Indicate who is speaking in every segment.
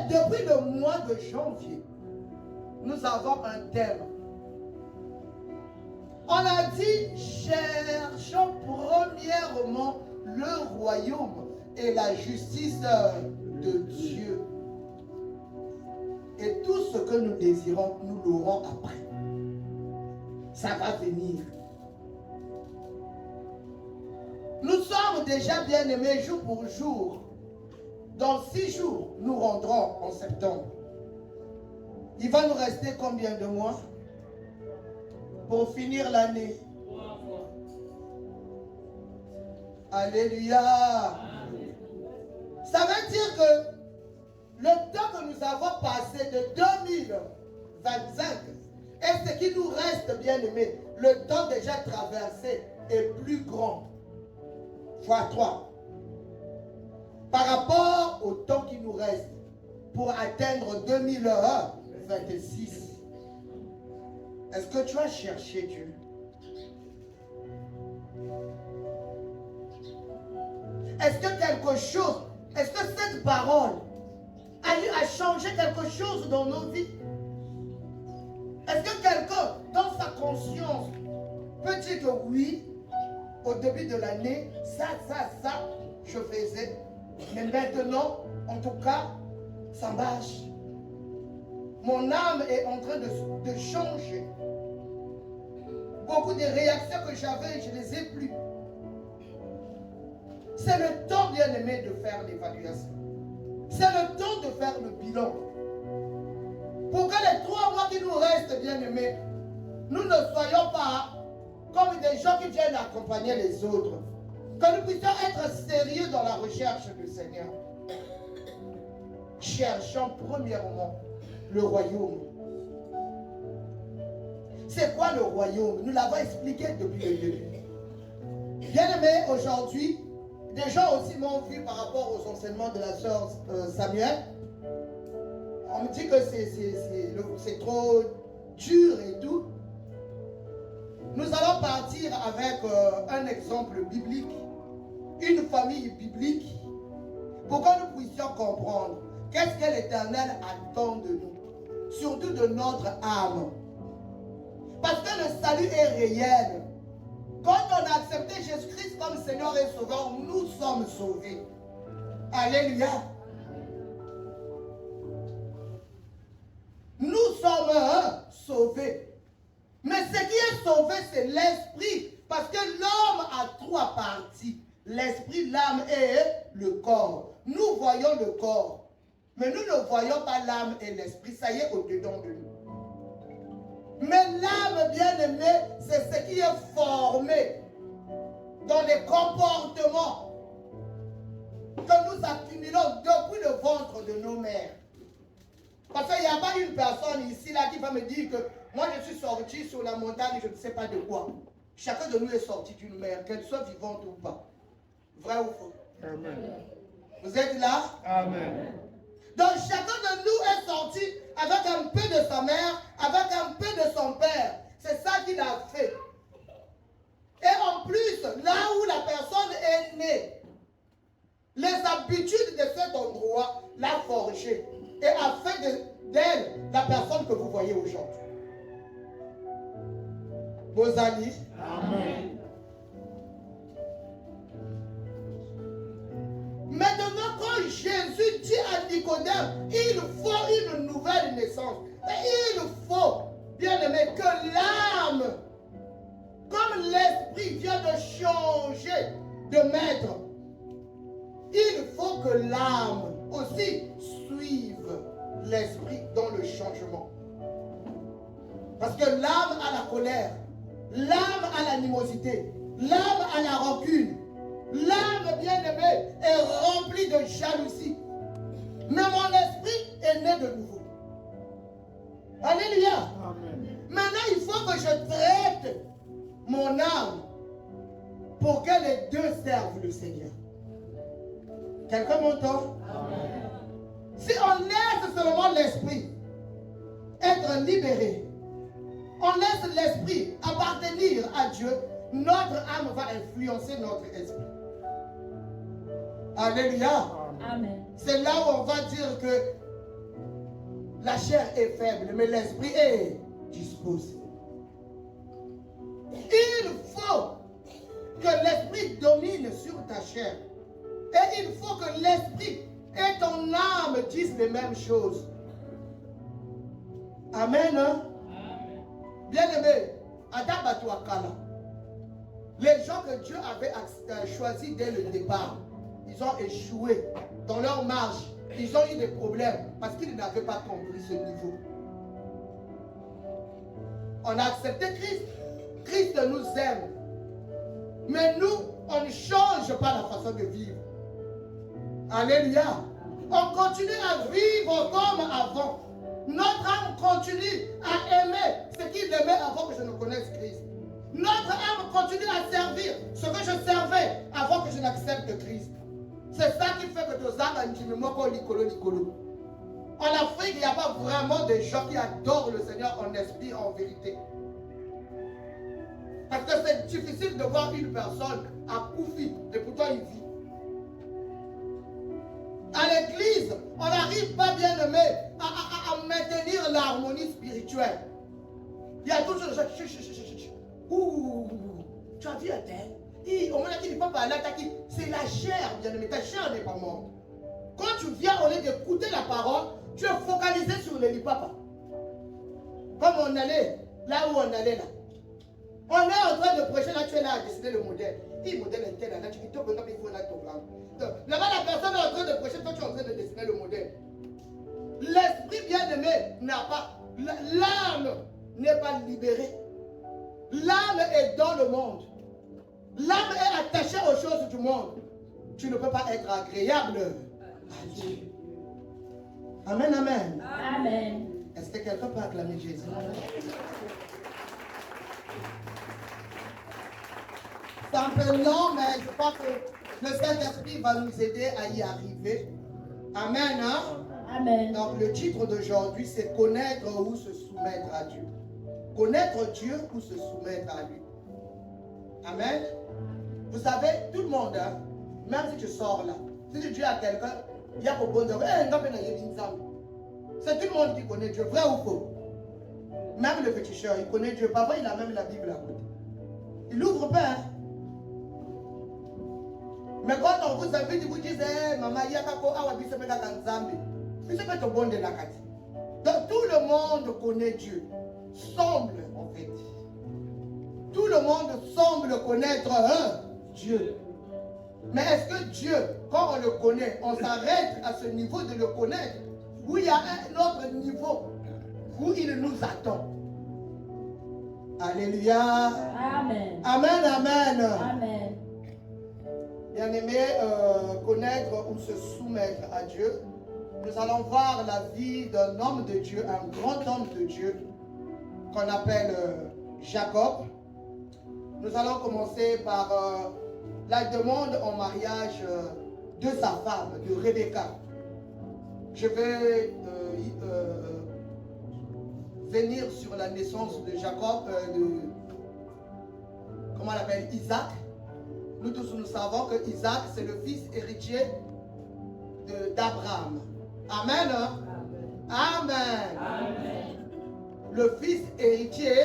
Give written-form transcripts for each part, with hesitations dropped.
Speaker 1: depuis le mois de janvier, nous avons un thème. On a dit, cherchons premièrement le royaume et la justice de Dieu. Et tout ce que nous désirons, nous l'aurons après. Ça va venir. Nous sommes déjà bien aimés jour pour jour. Dans 6 jours, nous rentrons en septembre. Il va nous rester combien de mois pour finir l'année? Alléluia. Ça veut dire que le temps que nous avons passé de 2025 et ce qui nous reste, bien aimé, le temps déjà traversé est plus grand. Fois 3. Par rapport au temps qui nous reste pour atteindre 2026. Est-ce que tu as cherché Dieu? Est-ce que quelque chose, est-ce que cette parole a changé quelque chose dans nos vies? Est-ce que quelqu'un, dans sa conscience, peut dire que oui, au début de l'année, ça, je faisais, mais maintenant, en tout cas, ça marche. Mon âme est en train de changer. Beaucoup de réactions que j'avais, je ne les ai plus. C'est le temps, bien aimé, de faire l'évaluation. C'est le temps de faire le bilan. Pour que les 3 mois qui nous restent, bien aimés, nous ne soyons pas comme des gens qui viennent accompagner les autres. Que nous puissions être sérieux dans la recherche du Seigneur. Cherchons premièrement le royaume. C'est quoi le royaume? Nous l'avons expliqué depuis le début. Bien aimé, aujourd'hui, des gens aussi m'ont vu par rapport aux enseignements de la sœur Samuel. On me dit que c'est trop dur et tout. Nous allons partir avec un exemple biblique, une famille biblique, pour que nous puissions comprendre qu'est-ce que l'Éternel attend de nous, surtout de notre âme. Parce que le salut est réel. Quand on a accepté Jésus-Christ comme Seigneur et Sauveur, nous sommes sauvés. Alléluia. Nous sommes sauvés. Mais ce qui est sauvé, c'est l'esprit. Parce que l'homme a 3 parties. L'esprit, l'âme et le corps. Nous voyons le corps. Mais nous ne voyons pas l'âme et l'esprit. Ça y est au-dedans de nous. Mais l'âme, bien aimée, c'est ce qui est formé dans les comportements que nous accumulons depuis le ventre de nos mères. Parce qu'il n'y a pas une personne ici là qui va me dire que moi je suis sorti sur la montagne, je ne sais pas de quoi. Chacun de nous est sorti d'une mère, qu'elle soit vivante ou pas. Vrai ou faux? Amen. Vous êtes là? Amen. Donc chacun de nous est sorti avec un peu de sa mère, avec un peu de son père. C'est ça qu'il a fait. Et en plus, là où la personne est née, les habitudes de cet endroit l'a forgé et a fait d'elle la personne que vous voyez aujourd'hui. Vos amis? Amen. Maintenant, quand Jésus dit à Nicodème, il faut une nouvelle naissance. Et il faut, bien aimé, que l'âme, comme l'esprit vient de changer de maître, il faut que l'âme aussi suive l'esprit dans le changement. Parce que l'âme a la colère, l'âme a l'animosité, l'âme a la rancune, l'âme bien-aimée est remplie de jalousie. Mais mon esprit est né de nouveau. Alléluia. Amen. Maintenant, il faut que je traite mon âme pour que les deux servent le Seigneur. Quelqu'un m'entend? Amen. Si on laisse seulement l'esprit être libéré, on laisse l'esprit appartenir à Dieu, notre âme va influencer notre esprit. Alléluia. Amen. C'est là où on va dire que La chair est faible, mais l'esprit est disposé. Il faut que l'esprit domine sur ta chair. Et il faut que l'esprit et ton âme disent les mêmes choses. Amen. Hein? Bien-aimé, les gens que Dieu avait choisis dès le départ, ils ont échoué dans leur marche. Ils ont eu des problèmes parce qu'ils n'avaient pas compris ce niveau. On a accepté Christ. Christ nous aime. Mais nous, on ne change pas la façon de vivre. Alléluia. On continue à vivre comme avant. Notre âme continue à aimer ce qu'il aimait avant que je ne connaisse Christ. Notre âme continue à servir ce que je servais avant que je n'accepte Christ. C'est ça qui fait que nos âmes licolo. En Afrique, il n'y a pas vraiment des gens qui adorent le Seigneur en esprit, en vérité. Parce que c'est difficile de voir une personne à Koufi et pourtant il vit. À l'église, on n'arrive pas, bien aimé, à maintenir l'harmonie spirituelle. Il y a toujours des gens qui... Ouh, tu as vu un tel? On m'a dit, il ne peut pas parler à qui? C'est la chair, bien aimé. Ta chair n'est pas morte. Quand tu viens, au lieu d'écouter la parole, tu es focalisé sur le papa. Comme on allait, là où on allait là. On est en train de prêcher, là tu es là à décider le modèle. Il modèle est tel, là tu dis, il faut là ton blanc. Là-bas, la personne est en train de prêcher, toi tu es en train de dessiner le modèle. L'esprit bien-aimé n'a pas, l'âme n'est pas libérée. L'âme est dans le monde. L'âme est attachée aux choses du monde. Tu ne peux pas être agréable à Dieu. Amen, amen.
Speaker 2: Amen.
Speaker 1: Est-ce que quelqu'un peut acclamer Jésus? C'est un peu long, mais je crois que le Saint-Esprit va nous aider à y arriver. Amen. Hein?
Speaker 2: Amen.
Speaker 1: Donc le titre d'aujourd'hui, c'est connaître ou se soumettre à Dieu. Connaître Dieu ou se soumettre à lui. Amen. Vous savez, tout le monde, hein, même si tu sors là, si tu dis à quelqu'un, il y a pour bon Dieu, c'est tout le monde qui connaît Dieu, vrai ou faux? Même le féticheur, il connaît Dieu. Parfois, il a même la Bible à côté. Il l'ouvre pas. Hein? Mais quand on vous invite, vous dites, maman, il y a kako, awa bise mena kanzambe. Bise peut te bon de la kati. Donc tout le monde connaît Dieu. Semble, en fait. Tout le monde semble connaître Dieu. Mais est-ce que Dieu, quand on le connaît, on s'arrête à ce niveau de le connaître? Ou il y a un autre niveau où il nous attend? Alléluia.
Speaker 2: Amen.
Speaker 1: Amen, amen.
Speaker 2: Amen.
Speaker 1: Bien-aimé, connaître ou se soumettre à Dieu, nous allons voir la vie d'un homme de Dieu, un grand homme de Dieu, qu'on appelle Jacob. Nous allons commencer par la demande en mariage de sa femme, de Rebecca. Je vais venir sur la naissance de Jacob, comment on l'appelle, Isaac. Nous tous nous savons que Isaac c'est le fils héritier d'Abraham. Amen. Amen. Amen. Le fils héritier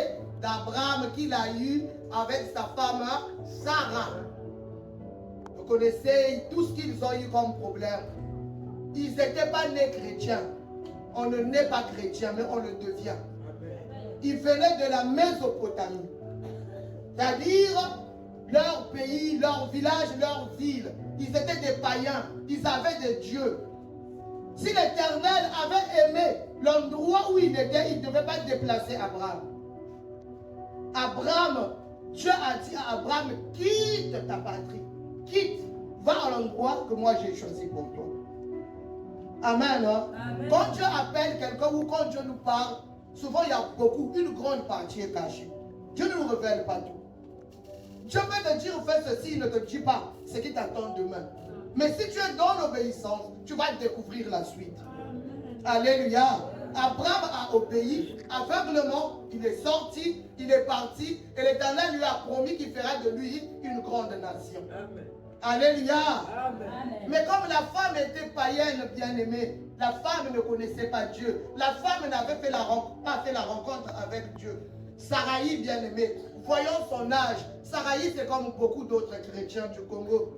Speaker 1: d'Abraham qu'il a eu avec sa femme Sarah. Vous connaissez tout ce qu'ils ont eu comme problème. Ils n'étaient pas nés chrétiens. On ne naît pas chrétien, mais on le devient. Ils venaient de la Mésopotamie. C'est-à-dire leur pays, leur village, leur ville. Ils étaient des païens. Ils avaient des dieux. Si l'Éternel avait aimé l'endroit où il était, il ne devait pas déplacer Abraham. Abraham, Dieu a dit à Abraham, quitte ta patrie. Quitte, va à l'endroit que moi j'ai choisi pour toi. Amen, hein? Amen. Quand Dieu appelle quelqu'un ou quand Dieu nous parle, souvent il y a beaucoup, une grande partie est cachée. Dieu ne nous révèle pas tout. Dieu peut te dire fais ceci, il ne te dit pas ce qui t'attend demain. Mais si tu es dans l'obéissance, tu vas découvrir la suite. Amen. Alléluia. Abraham a obéi aveuglement, il est sorti, il est parti, et l'Éternel lui a promis qu'il fera de lui une grande nation. Amen. Alléluia.
Speaker 2: Amen.
Speaker 1: Mais comme la femme était païenne, bien-aimée, la femme ne connaissait pas Dieu. La femme n'avait pas fait la rencontre avec Dieu. Saraï, bien-aimée, voyons son âge. Saraï, c'est comme beaucoup d'autres chrétiens du Congo,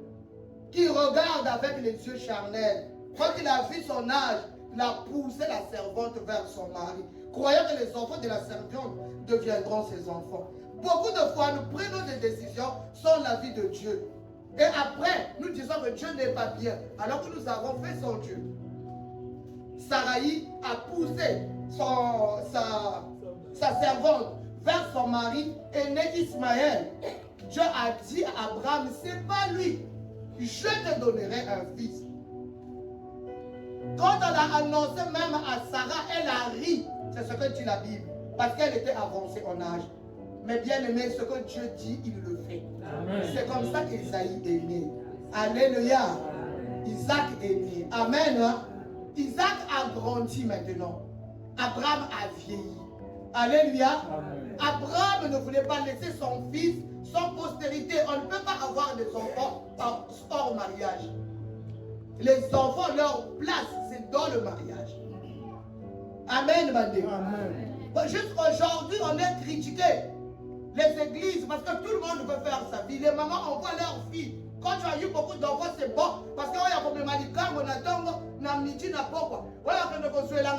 Speaker 1: qui regardent avec les yeux charnels. Quand il a vu son âge, il a poussé la servante vers son mari, croyant que les enfants de la servante deviendront ses enfants. Beaucoup de fois, nous prenons des décisions sans l'avis de Dieu. Et après, nous disons que Dieu n'est pas bien, alors que nous avons fait son Dieu. Saraï a poussé sa servante vers son mari, et né Ismaël. Dieu a dit à Abraham, c'est pas lui, je te donnerai un fils. Quand on a annoncé même à Sarah, elle a ri. C'est ce que dit la Bible, parce qu'elle était avancée en âge. Mais bien aimé, ce que Dieu dit, il le fait. C'est comme ça qu'Isaïe est né. Alléluia. Isaac est né. Amen. Isaac a grandi maintenant. Abraham a vieilli. Alléluia. Abraham ne voulait pas laisser son fils sans postérité. On ne peut pas avoir des enfants hors mariage. Les enfants, leur place, c'est dans le mariage. Amen, Mandé. Juste aujourd'hui, on est critiqué. Les églises, parce que tout le monde veut faire sa vie. Les mamans envoient leurs filles. Quand tu as eu beaucoup d'enfants, c'est bon. Parce qu'il y a comme le malicard, on attend, na midi, na pourquoi. Voilà que nous construisons la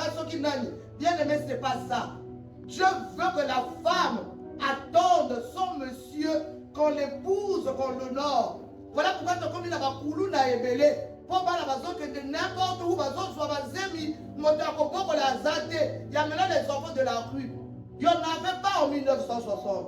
Speaker 1: bien aimé, ce n'est pas ça. Dieu veut que la femme attende son monsieur, qu'on l'épouse, qu'on l'honore. Voilà pourquoi tu as comme il a un na ébélé. Pour que de n'importe où, il y a maintenant les enfants de la rue. Il n'y en avait pas en 1960.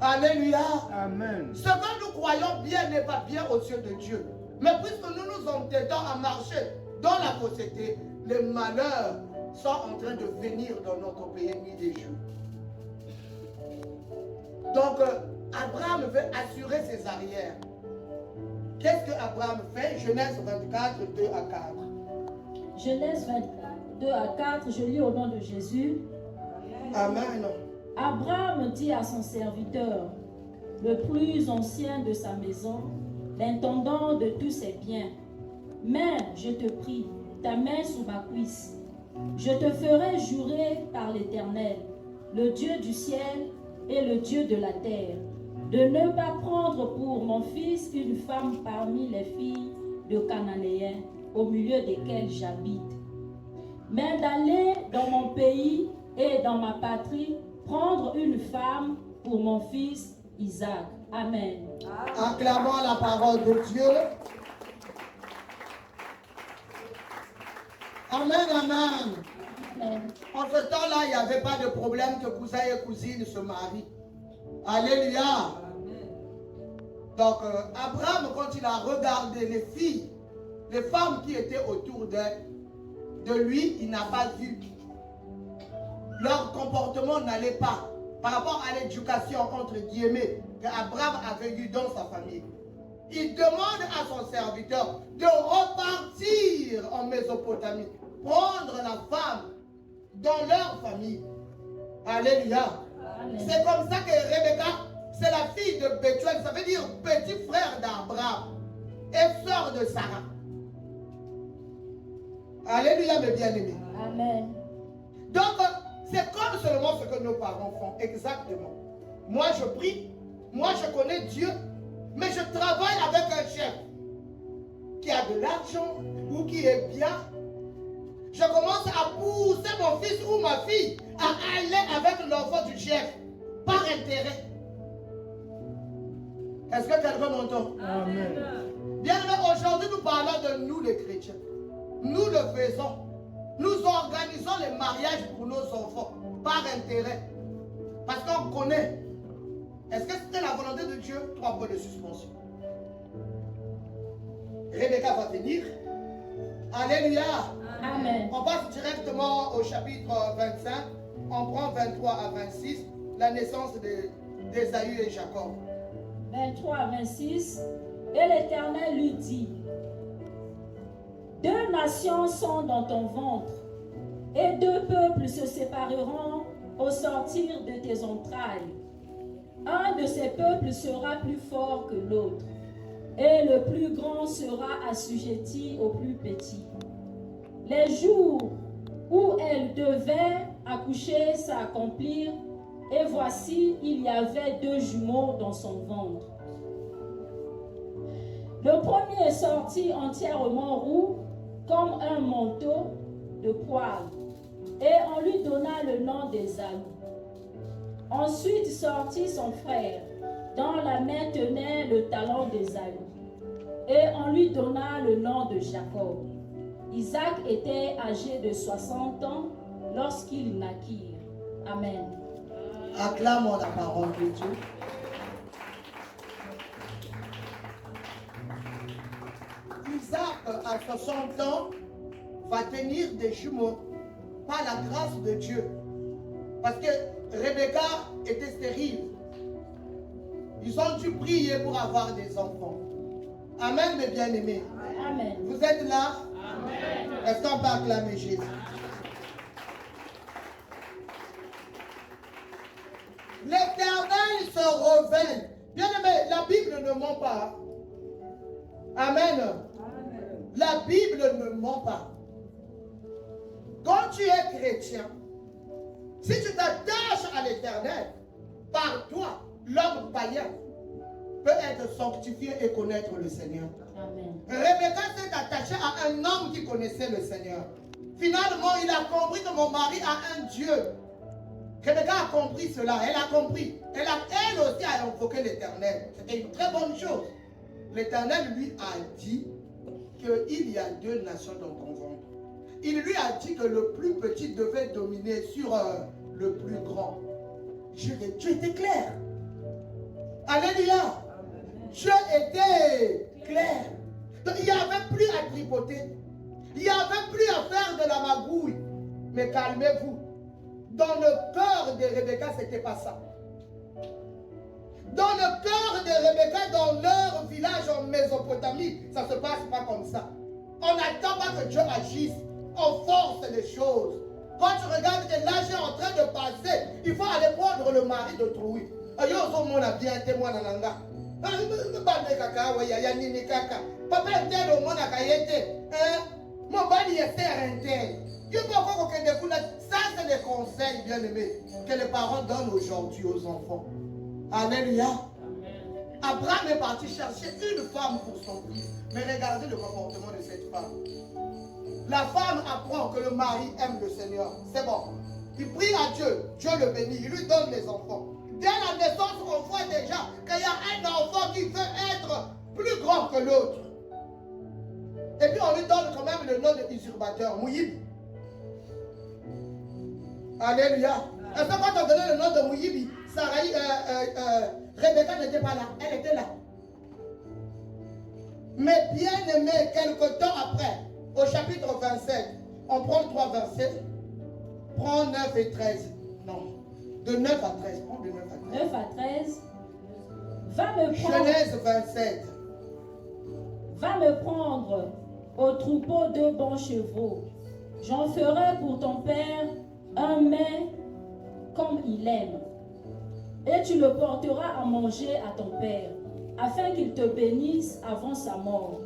Speaker 1: Alléluia.
Speaker 3: Amen.
Speaker 1: Ce que nous croyons bien n'est pas bien aux yeux de Dieu. Mais puisque nous nous entêtons à marcher dans la fausseté, les malheurs sont en train de venir dans notre pays nuit et jour. Donc, Abraham veut assurer ses arrières. Qu'est-ce que Abraham fait? Genèse 24, 2 à 4.
Speaker 2: Genèse 24, 2 à 4, je lis au nom de Jésus.
Speaker 1: Amen.
Speaker 2: Abraham dit à son serviteur, le plus ancien de sa maison, l'intendant de tous ses biens, mets, je te prie, ta main sous ma cuisse. Je te ferai jurer par l'Éternel, le Dieu du ciel et le Dieu de la terre, de ne pas prendre pour mon fils une femme parmi les filles de Cananéens, au milieu desquelles j'habite, mais d'aller dans mon pays et dans ma patrie, prendre une femme pour mon fils Isaac. Amen.
Speaker 1: Acclamons la parole de Dieu. Amen, amen.
Speaker 2: Amen.
Speaker 1: En ce temps-là, il n'y avait pas de problème que cousin et cousine se marient. Alléluia. Donc, Abraham, quand il a regardé les filles, les femmes qui étaient autour de lui, il n'a pas vu. Leur comportement n'allait pas par rapport à l'éducation, entre guillemets, qu'Abraham avait eu dans sa famille. Il demande à son serviteur de repartir en Mésopotamie, prendre la femme dans leur famille. Alléluia. C'est comme ça que Rebecca, c'est la fille de Bethuel, ça veut dire petit frère d'Abraham et sœur de Sarah. Alléluia, mes bien-aimés.
Speaker 2: Amen.
Speaker 1: Donc, c'est comme seulement ce que nos parents font, exactement. Moi, je prie, moi, je connais Dieu, mais je travaille avec un chef qui a de l'argent ou qui est bien. Je commence à pousser mon fils ou ma fille à aller avec l'enfant du chef, par intérêt. Est-ce que quelqu'un m'entend?
Speaker 3: Amen.
Speaker 1: Bien aimé, aujourd'hui, nous parlons de nous, les chrétiens. Nous le faisons. Nous organisons les mariages pour nos enfants, par intérêt. Parce qu'on connaît. Est-ce que c'était la volonté de Dieu? 3 points de suspension. Rebecca va venir. Alléluia.
Speaker 2: Amen.
Speaker 1: On passe directement au chapitre 25. On prend 23 à 26, la naissance d'Ésaü et Jacob.
Speaker 2: 23 à 26. Et l'Éternel lui dit, 2 nations sont dans ton ventre, et 2 peuples se sépareront au sortir de tes entrailles. Un de ces peuples sera plus fort que l'autre, et le plus grand sera assujetti au plus petit. Les jours où elle devait accoucher s'accomplirent, et voici, il y avait 2 jumeaux dans son ventre. Le premier sortit entièrement roux, comme un manteau de poil, et on lui donna le nom d'Ésaü. Ensuite sortit son frère, dont la main tenait le talon d'Ésaü, et on lui donna le nom de Jacob. Isaac était âgé de 60 ans lorsqu'ils naquirent. Amen.
Speaker 1: Acclamons la parole de Dieu. Isaac, à 60 ans, va tenir des jumeaux par la grâce de Dieu. Parce que Rebecca était stérile. Ils ont dû prier pour avoir des enfants. Amen, mes bien-aimés.
Speaker 2: Amen.
Speaker 1: Vous êtes là?
Speaker 3: Amen.
Speaker 1: Est-ce qu'on peut acclamer Jésus? L'Éternel se révèle. Bien-aimé, la Bible ne ment pas. Amen. La Bible ne ment pas. Quand tu es chrétien, si tu t'attaches à l'Éternel, par toi, l'homme païen peut être sanctifié et connaître le Seigneur.
Speaker 2: Amen.
Speaker 1: Rebecca s'est attachée à un homme qui connaissait le Seigneur. Finalement, il a compris que mon mari a un Dieu. Rebecca a compris cela, elle a compris. Elle aussi a invoqué l'Éternel. C'était une très bonne chose. L'Éternel lui a dit qu'il y a 2 nations dans ton ventre. Il lui a dit que le plus petit devait dominer sur le plus grand. Dieu était clair. Alléluia. Dieu était clair. Donc, il n'y avait plus à tripoter. Il n'y avait plus à faire de la magouille. Mais calmez-vous. Dans le cœur de Rebecca, ce n'était pas ça. Dans le cœur de Rebecca, dans leur village en Mésopotamie, ça ne se passe pas comme ça. On n'attend pas que Dieu agisse. On force les choses. Quand tu regardes que l'âge est en train de passer, il faut aller prendre le mari de Trouille. Bien témoin nanga. Papa était au monde à Kayete. Mon bali est terre. Ça, c'est les conseils, bien-aimés, que les parents donnent aujourd'hui aux enfants. Alléluia. Abraham est parti chercher une femme pour son fils. Mais regardez le comportement de cette femme. La femme apprend que le mari aime le Seigneur. C'est bon. Il prie à Dieu. Dieu le bénit. Il lui donne les enfants. Dès la naissance, on voit déjà qu'il y a un enfant qui veut être plus grand que l'autre. Et puis on lui donne quand même le nom de usurpateur, Mouyib. Alléluia. Et puis quand on donnait le nom de Mouyib, Rebecca n'était pas là. Elle était là. Mais bien aimé, quelque temps après, au chapitre 27, on prend 3 versets, prend 9 et 13. Non, de 9 à 13, prends de 9 à 13.
Speaker 2: 9 à 13. Va me prendre.
Speaker 1: Genèse 27.
Speaker 2: Va me prendre au troupeau 2 bons chevaux. J'en ferai pour ton père un mets comme il aime. Et tu le porteras à manger à ton père, afin qu'il te bénisse avant sa mort.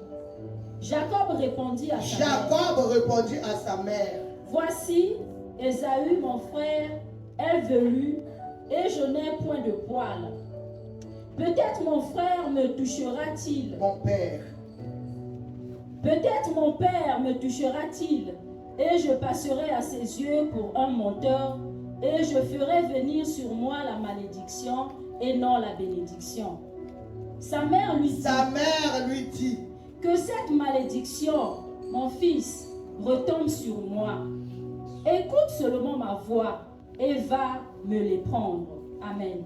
Speaker 2: Jacob répondit à sa mère. Voici, Ésaü, mon frère, est velu, et je n'ai point de poil. Peut-être mon frère me touchera-t-il.
Speaker 1: Mon père.
Speaker 2: Peut-être mon père me touchera-t-il, et je passerai à ses yeux pour un menteur, et je ferai venir sur moi la malédiction et non la bénédiction. Sa mère lui dit, que cette malédiction, mon fils, retombe sur moi. Écoute seulement ma voix et va me les prendre. Amen.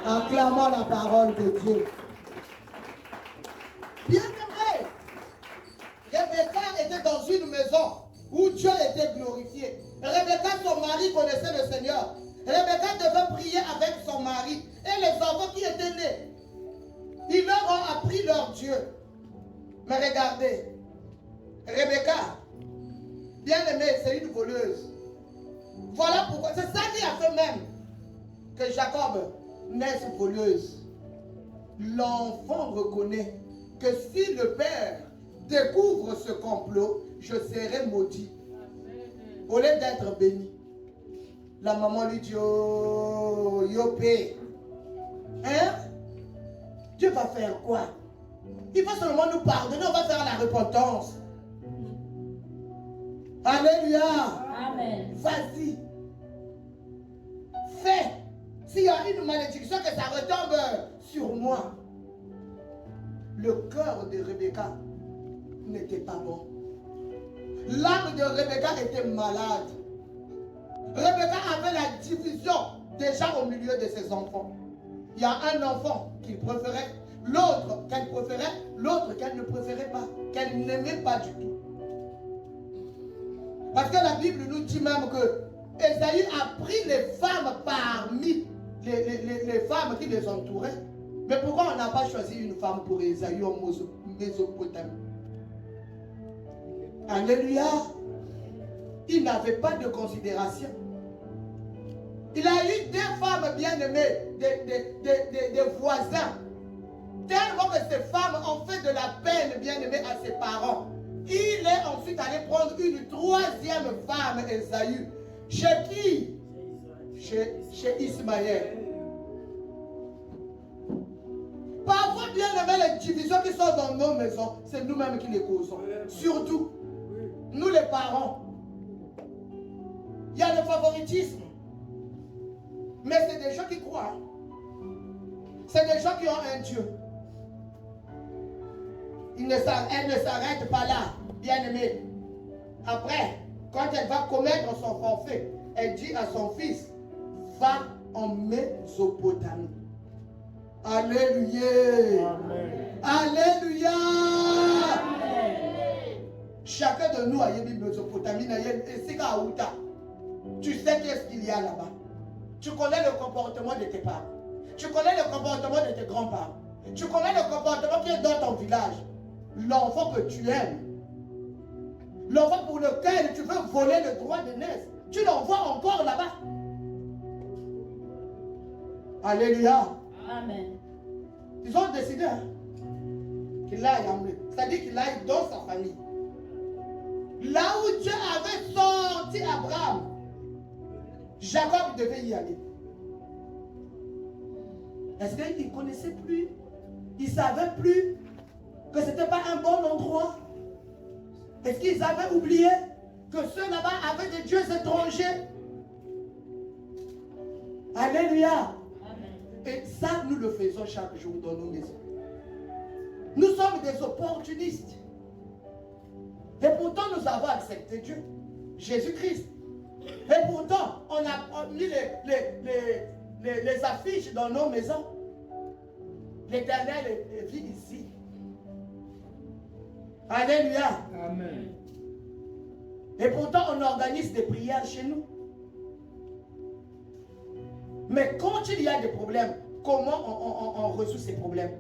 Speaker 1: Acclamons la parole de Dieu. Bien aimé, Rebecca était dans une maison où Dieu était glorifié. Rebecca, son mari, connaissait le Seigneur. Rebecca devait prier avec son mari. Et les enfants qui étaient nés, ils leur ont appris leur Dieu. Mais regardez, Rebecca, bien aimée, c'est une voleuse. Voilà pourquoi. C'est ça qui a fait même que Jacob naissent voleuses, l'enfant reconnaît que si le père découvre ce complot, je serai maudit. Au lieu d'être béni, la maman lui dit, oh, yopé, hein? Dieu va faire quoi? Il va seulement nous pardonner, on va faire la repentance. Alléluia.
Speaker 2: Amen.
Speaker 1: Vas-y. Fais. S'il y a une malédiction, que ça retombe sur moi. Le cœur de Rebecca n'était pas bon. L'âme de Rebecca était malade. Rebecca avait la division déjà au milieu de ses enfants. Il y a un enfant qu'il préférait, l'autre qu'elle préférait, l'autre qu'elle ne préférait pas, qu'elle n'aimait pas du tout. Parce que la Bible nous dit même que Ésaü a pris les femmes parmi les femmes qui les entouraient. Mais pourquoi on n'a pas choisi une femme pour Ésaü en Mésopotamie? Alléluia. Il n'avait pas de considération. Il a eu des femmes bien-aimées, des voisins. Tellement que ces femmes ont fait de la peine bien-aimée à ses parents. Il est ensuite allé prendre une troisième femme, Ésaü. Chez qui? Chez Ismaël. Parfois, bien-aimés, les divisions qui sont dans nos maisons, c'est nous-mêmes qui les causons. Surtout, nous les parents. Il y a le favoritisme. Mais c'est des gens qui croient. C'est des gens qui ont un Dieu. Elle ne s'arrête pas là, bien-aimé. Après, quand elle va commettre son forfait, elle dit à son fils, va en Mésopotamie. Alléluia.
Speaker 3: Amen.
Speaker 1: Alléluia.
Speaker 2: Amen.
Speaker 1: Chacun de nous a une Mésopotamie, tu sais qu'est-ce qu'il y a là-bas. Tu connais le comportement de tes parents. Tu connais le comportement de tes grands-parents. Tu connais le comportement qui est dans ton village. L'enfant que tu aimes. L'enfant pour lequel tu veux voler le droit de naissance. Tu l'envoies encore là-bas. Alléluia.
Speaker 2: Amen.
Speaker 1: Ils ont décidé qu'il aille en lui. C'est-à-dire qu'il aille dans sa famille. Là où Dieu avait sorti Abraham, Jacob devait y aller. Est-ce qu'il ne connaissait plus? Il ne savait plus que ce n'était pas un bon endroit? Est-ce qu'ils avaient oublié que ceux là-bas avaient des dieux étrangers? Alléluia.
Speaker 2: Amen.
Speaker 1: Et ça, nous le faisons chaque jour dans nos maisons. Nous sommes des opportunistes. Et pourtant, nous avons accepté Dieu, Jésus-Christ. Et pourtant, on a mis les affiches dans nos maisons. L'Éternel vit ici. Alléluia.
Speaker 3: Amen.
Speaker 1: Et pourtant, on organise des prières chez nous. Mais quand il y a des problèmes, comment on résout ces problèmes?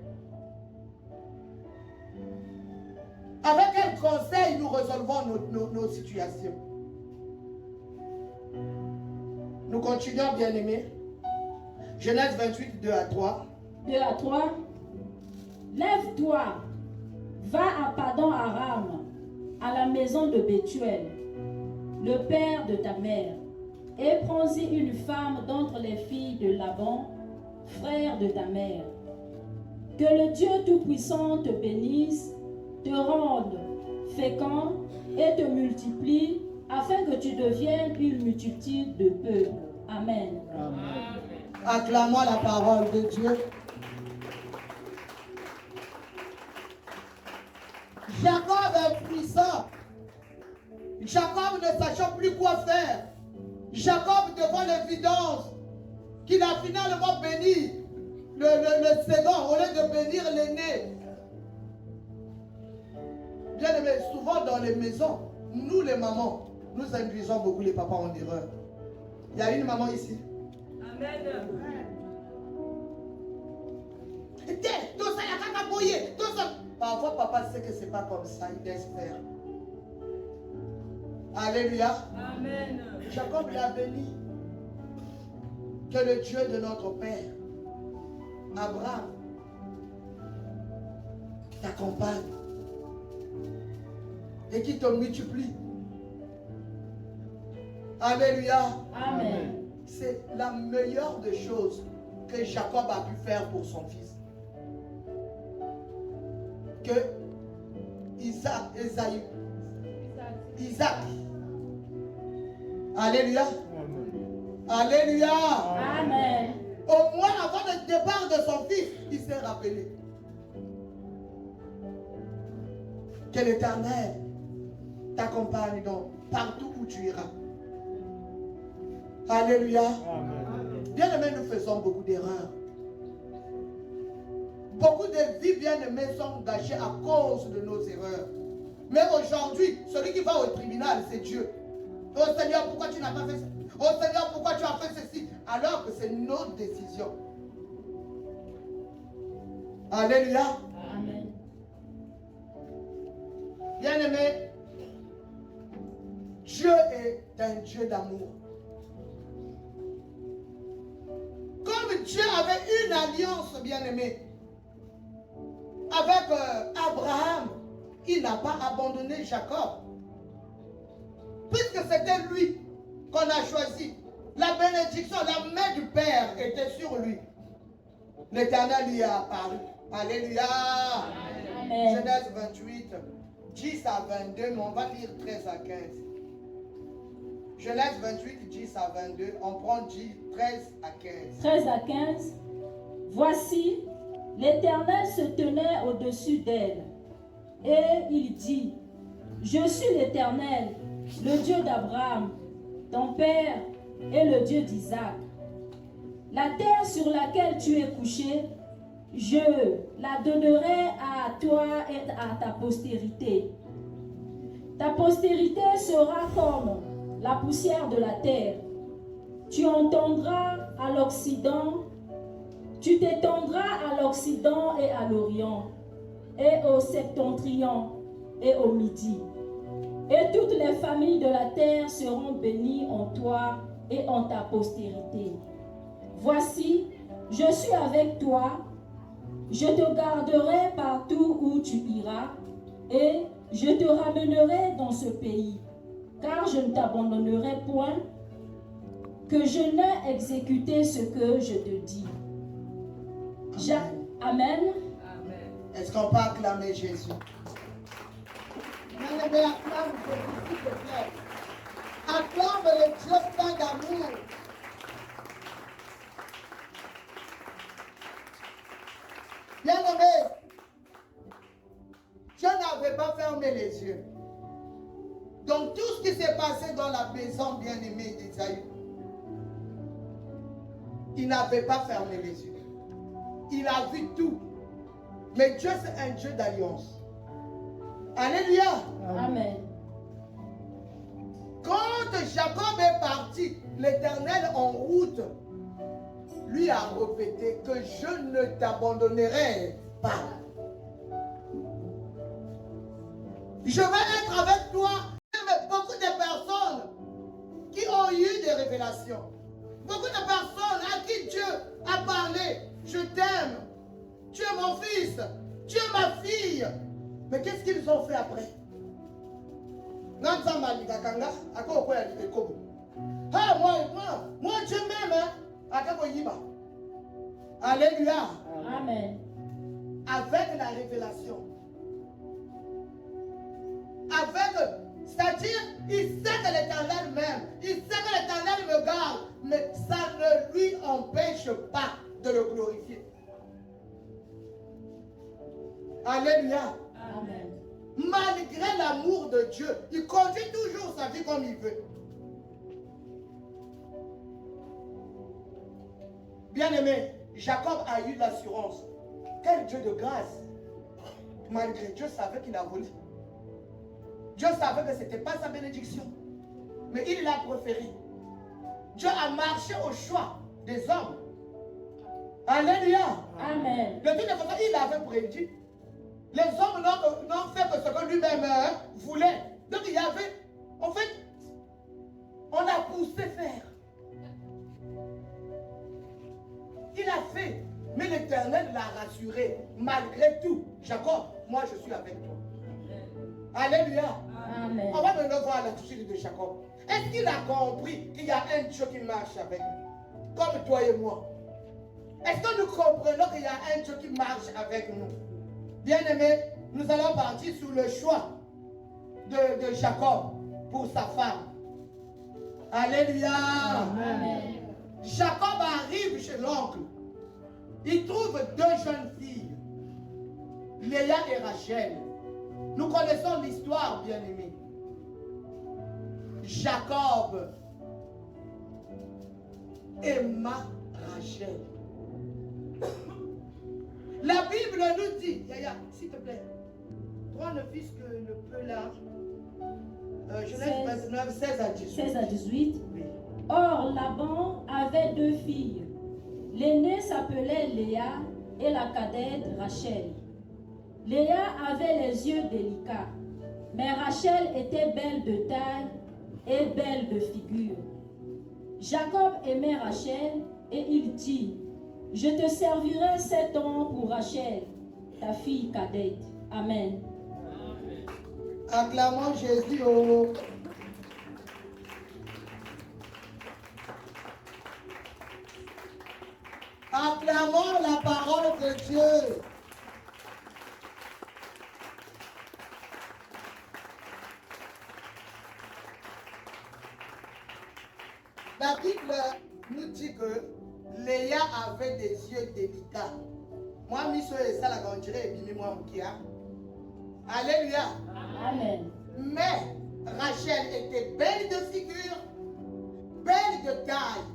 Speaker 1: Avec quel conseil nous résolvons nos situations? Nous continuons, bien-aimés. Genèse 28, 2 à 3.
Speaker 2: 2 à 3. Lève-toi, va à Paddan Aram, à la maison de Bethuel, le père de ta mère, et prends-y une femme d'entre les filles de Laban, frère de ta mère. Que le Dieu Tout-Puissant te bénisse, te rende fécond et te multiplie, afin que tu deviennes une multitude de peuples. Amen.
Speaker 3: Amen.
Speaker 1: Acclamons la parole de Dieu. Jacob est puissant. Jacob ne sachant plus quoi faire. Jacob devant l'évidence qu'il a finalement béni le second au lieu de bénir l'aîné. Bien aimé, souvent dans les maisons, nous les mamans, nous induisons beaucoup les papas en erreur. Il y a une maman ici.
Speaker 4: Amen.
Speaker 1: Parfois, papa sait que ce n'est pas comme ça, il laisse faire. Alléluia.
Speaker 4: Amen.
Speaker 1: Jacob l'a béni. Que le Dieu de notre Père Abraham t'accompagne et qui te multiplie. Alléluia.
Speaker 2: Amen.
Speaker 1: C'est la meilleure des choses que Jacob a pu faire pour son fils. Que Isaac. Alléluia. Alléluia.
Speaker 2: Amen.
Speaker 1: Au moins avant le départ de son fils, il s'est rappelé que l'Éternel t'accompagne donc partout où tu iras. Alléluia. Bien-aimés, nous faisons beaucoup d'erreurs. Beaucoup de vies bien-aimées sont gâchées à cause de nos erreurs. Mais aujourd'hui, celui qui va au tribunal, c'est Dieu. Oh Seigneur, pourquoi tu n'as pas fait ça? Oh Seigneur, pourquoi tu as fait ceci? Alors que c'est notre décision. Alléluia.
Speaker 2: Amen.
Speaker 1: Bien-aimé, Dieu est un Dieu d'amour. Comme Dieu avait une alliance, bien-aimé, avec Abraham, il n'a pas abandonné Jacob. Puisque c'était lui qu'on a choisi, la bénédiction, la main du Père était sur lui. L'Éternel lui a apparu. Alléluia.
Speaker 2: Amen.
Speaker 1: Genèse 28, 10 à 22, mais on va lire 13 à 15. Genèse 28, 10 à 22, on prend 13 à 15.
Speaker 2: 13 à 15. Voici, l'Éternel se tenait au-dessus d'elle. Et il dit, je suis l'Éternel, le Dieu d'Abraham, ton père, et le Dieu d'Isaac. La terre sur laquelle tu es couché, je la donnerai à toi et à ta postérité. Ta postérité sera comme la poussière de la terre. Tu entendras à l'Occident, tu t'étendras à l'Occident et à l'Orient, et au septentrion et au Midi. Et toutes les familles de la terre seront bénies en toi et en ta postérité. Voici, je suis avec toi, je te garderai partout où tu iras, et je te ramènerai dans ce pays, car je ne t'abandonnerai point, que je n'ai exécuté ce que je te dis. Amen.
Speaker 1: Est-ce qu'on peut acclamer Jésus? Bien-aimé, acclame Jésus, s'il te plaît. Acclame le Dieu plein d'amour. Bien-aimé, Dieu n'avait pas fermé les yeux. Donc tout ce qui s'est passé dans la maison bien-aimée d'Isaïe, il n'avait pas fermé les yeux. Il a vu tout. Mais Dieu, c'est un Dieu d'alliance. Alléluia.
Speaker 2: Amen.
Speaker 1: Quand Jacob est parti, l'Éternel en route lui a répété que je ne t'abandonnerai pas. Je vais être avec toi. Mais beaucoup de personnes qui ont eu des révélations, beaucoup de personnes à qui Dieu a parlé, je t'aime, tu es mon fils, tu es ma fille. Mais qu'est-ce qu'ils ont fait après? Moi Dieu m'aime. Alléluia.
Speaker 2: Amen.
Speaker 1: Avec la révélation. C'est-à-dire, il sait que l'Éternel m'aime, il sait que l'Éternel me garde, mais ça ne lui empêche pas de le glorifier. Alléluia.
Speaker 2: Amen.
Speaker 1: Malgré l'amour de Dieu, il conduit toujours sa vie comme il veut. Bien-aimé, Jacob a eu l'assurance. Quel Dieu de grâce. Malgré Dieu savait qu'il a volé. Dieu savait que ce n'était pas sa bénédiction. Mais il l'a préféré. Dieu a marché au choix des hommes. Alléluia.
Speaker 2: Amen.
Speaker 1: De toute façon, il avait prédit. Les hommes n'ont fait que ce que lui-même voulait. Donc il y avait, en fait, on a poussé faire. Il a fait. Mais l'Éternel malgré tout, Jacob, moi je suis avec toi. Alléluia.
Speaker 2: Amen.
Speaker 1: On va maintenant voir l'attitude de Jacob. Est-ce qu'il a compris qu'il y a un Dieu qui marche avec nous, comme toi et moi? Est-ce que nous comprenons qu'il y a un Dieu qui marche avec nous? Bien-aimés, nous allons partir sur le choix de Jacob pour sa femme. Alléluia.
Speaker 2: Amen.
Speaker 1: Jacob arrive chez l'oncle. Il trouve deux jeunes filles, Léa et Rachel. Nous connaissons l'histoire, bien-aimés. Jacob aima Rachel. La Bible nous dit, Yaya, s'il te plaît, prends le fils que le peu là. Genèse 29, 16 à 18.
Speaker 2: 16 à 18.
Speaker 1: Oui.
Speaker 2: Or, Laban avait deux filles. L'aînée s'appelait Léa et la cadette Rachel. Léa avait les yeux délicats, mais Rachel était belle de taille et belle de figure. Jacob aimait Rachel et il dit, « Je te servirai 7 ans pour Rachel, ta fille cadette. » Amen.
Speaker 1: Acclamons Jésus. Oh. Acclamons la parole de Dieu. La Bible nous dit que Léa avait des yeux délicats. Moi, miso et ça la grandire et bimi moi mkia. Alléluia.
Speaker 2: Amen.
Speaker 1: Mais Rachel était belle de figure, belle de taille.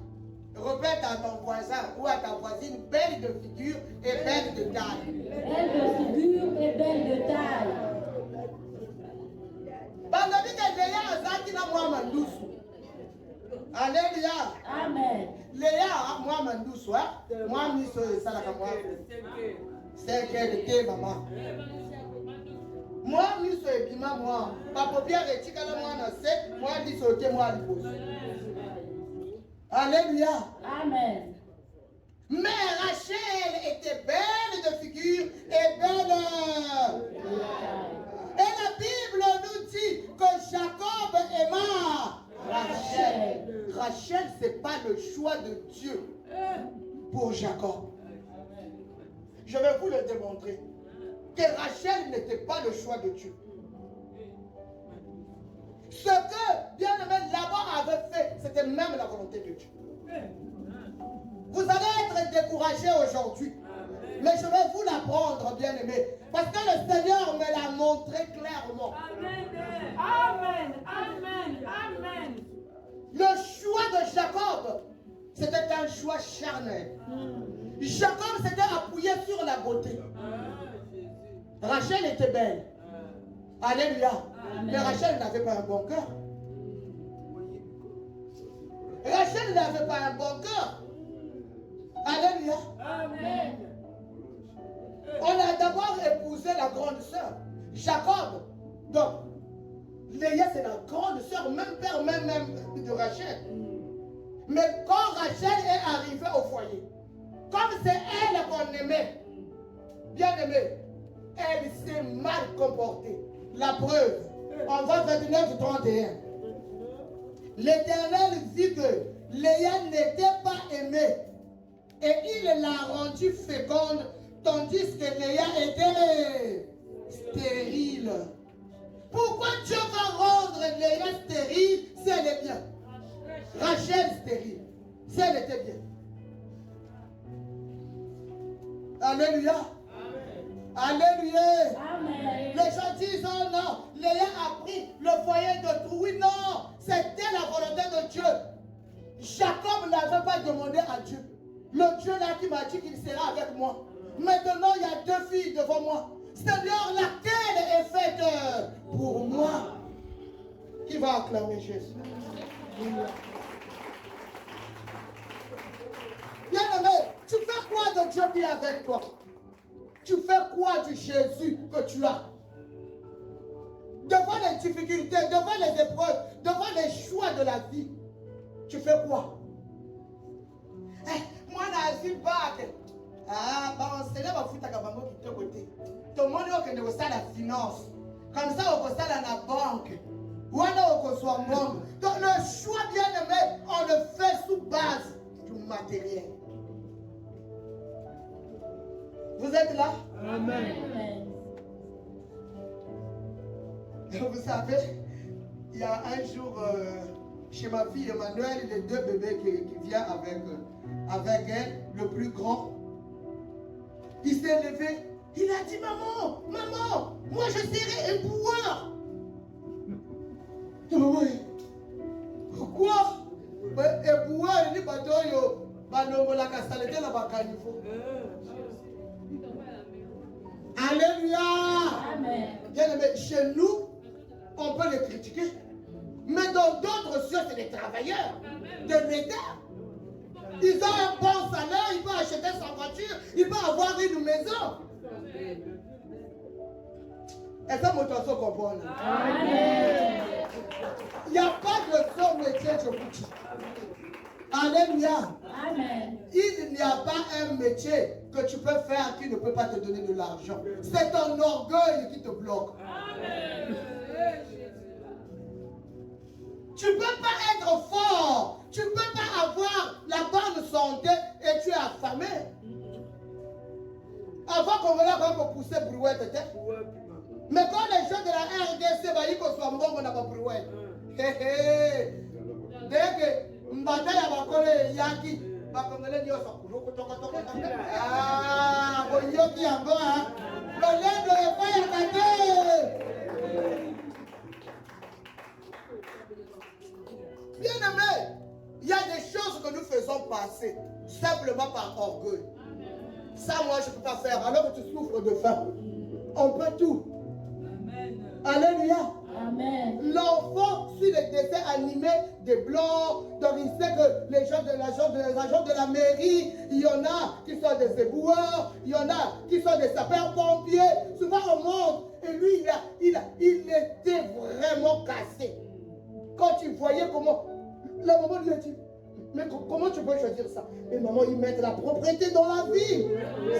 Speaker 1: Répète à ton voisin ou à ta voisine, belle de figure et belle de taille.
Speaker 2: Belle de figure et belle de taille.
Speaker 1: Bangabi de Léa azaki na moi mandusu. Alléluia.
Speaker 2: Amen.
Speaker 1: Léa, moi mandusu, moi miso et ça la moi. C'est qu'elle était maman. Moi, miso et bima moi. Papa Pierre et Tikala moi na se, moi dit sauter moi liposu. Alléluia.
Speaker 2: Amen.
Speaker 1: Mais Rachel était belle de figure et belle. Et la Bible nous dit que Jacob aima Rachel. Rachel, ce n'est pas le choix de Dieu pour Jacob. Je vais vous le démontrer. Que Rachel n'était pas le choix de Dieu. Ce que, bien aimé, Laban avait fait, c'était même la volonté de Dieu. Vous allez être découragé aujourd'hui. Mais je vais vous l'apprendre, bien aimé. Parce que le Seigneur me l'a montré clairement.
Speaker 3: Amen. Amen. Amen. Amen.
Speaker 1: Le choix de Jacob, c'était un choix charnel. Jacob s'était appuyé sur la beauté. Rachel était belle. Alléluia.
Speaker 2: Amen.
Speaker 1: Mais Rachel n'avait pas un bon cœur. Rachel n'avait pas un bon cœur. Alléluia.
Speaker 3: Amen.
Speaker 1: On a d'abord épousé la grande sœur, Jacob. Donc, Léa, c'est la grande sœur, même père, même de Rachel. Mais quand Rachel est arrivée au foyer, comme c'est elle qu'on aimait, bien aimée, elle s'est mal comportée. La preuve, on va 29-31. L'Éternel vit que Léa n'était pas aimée et il l'a rendue féconde, tandis que Léa était stérile. Pourquoi Dieu va rendre Léa stérile si elle est bien? Rachel stérile, si elle était bien. Alléluia. Alléluia.
Speaker 2: Amen.
Speaker 1: Les gens disent, oh non, Léa a pris le foyer d'autrui. Oui, non, c'était la volonté de Dieu. Jacob n'avait pas demandé à Dieu. Le Dieu là qui m'a dit qu'il sera avec moi. Maintenant, il y a deux filles devant moi. Seigneur, laquelle est faite pour moi? Qui va acclamer Jésus? Bien-aimé, tu fais quoi de Dieu qui est avec toi? Tu fais quoi du Jésus que tu as? Devant les difficultés, devant les épreuves, devant les choix de la vie, tu fais quoi? Moi, je suis pas. Ah, bon, c'est là que vous avez fait de côté. Tout le monde a fait la finance. Comme ça, on peut faire la banque. Ou alors on peut soit banque. Donc le choix bien aimé, on le fait sous base du matériel. Vous êtes là?
Speaker 3: Amen.
Speaker 2: Amen.
Speaker 1: Vous savez, il y a un jour, chez ma fille Emmanuel, les deux bébés qui viennent avec elle, le plus grand, il s'est levé, il a dit, maman, maman, moi je serai éboueur. Et maman, pourquoi? Éboueur, il dit, la casalete la bacanifo. Alléluia.
Speaker 2: Amen.
Speaker 1: Bien aimé, chez nous, on peut les critiquer. Mais dans d'autres cieux, c'est des travailleurs de l'État. Ils ont un bon salaire, ils peuvent acheter sa voiture, ils peuvent avoir une maison. Est-ce que mon toit comprend?
Speaker 2: Amen.
Speaker 1: Il n'y a pas de son métier, je vous dis. Alléluia.
Speaker 2: Amen.
Speaker 1: Il n'y a pas un métier que tu peux faire qui ne peut pas te donner de l'argent. C'est ton orgueil qui te bloque. Tu ne peux pas être fort. Tu ne peux pas avoir la bonne santé et tu es affamé. Avant qu'on me l'a pas poussé brouette. Mais quand les gens de la RDC va y qu'on soit bon, on n'a pas brouette. Dès que mbata ya bakole yaki bakongele ndio sakuru kutoka ah boyoki yango ha lolendo efaya kate. Bien aimé, il y a des choses que nous faisons passer simplement par orgueil. Ça, moi, je ne peux pas faire. Alors que tu souffres de faim, on peut tout. Alléluia.
Speaker 2: Amen.
Speaker 1: L'enfant, sur les dessins animés des blancs, donc il sait que les agents de la mairie, il y en a qui sont des éboueurs, il y en a qui sont des sapeurs-pompiers. Souvent on monte et lui, il était vraiment cassé. Quand tu voyais comment, la maman lui a dit, mais comment tu peux choisir ça? Et maman, ils mettent la propriété dans la vie.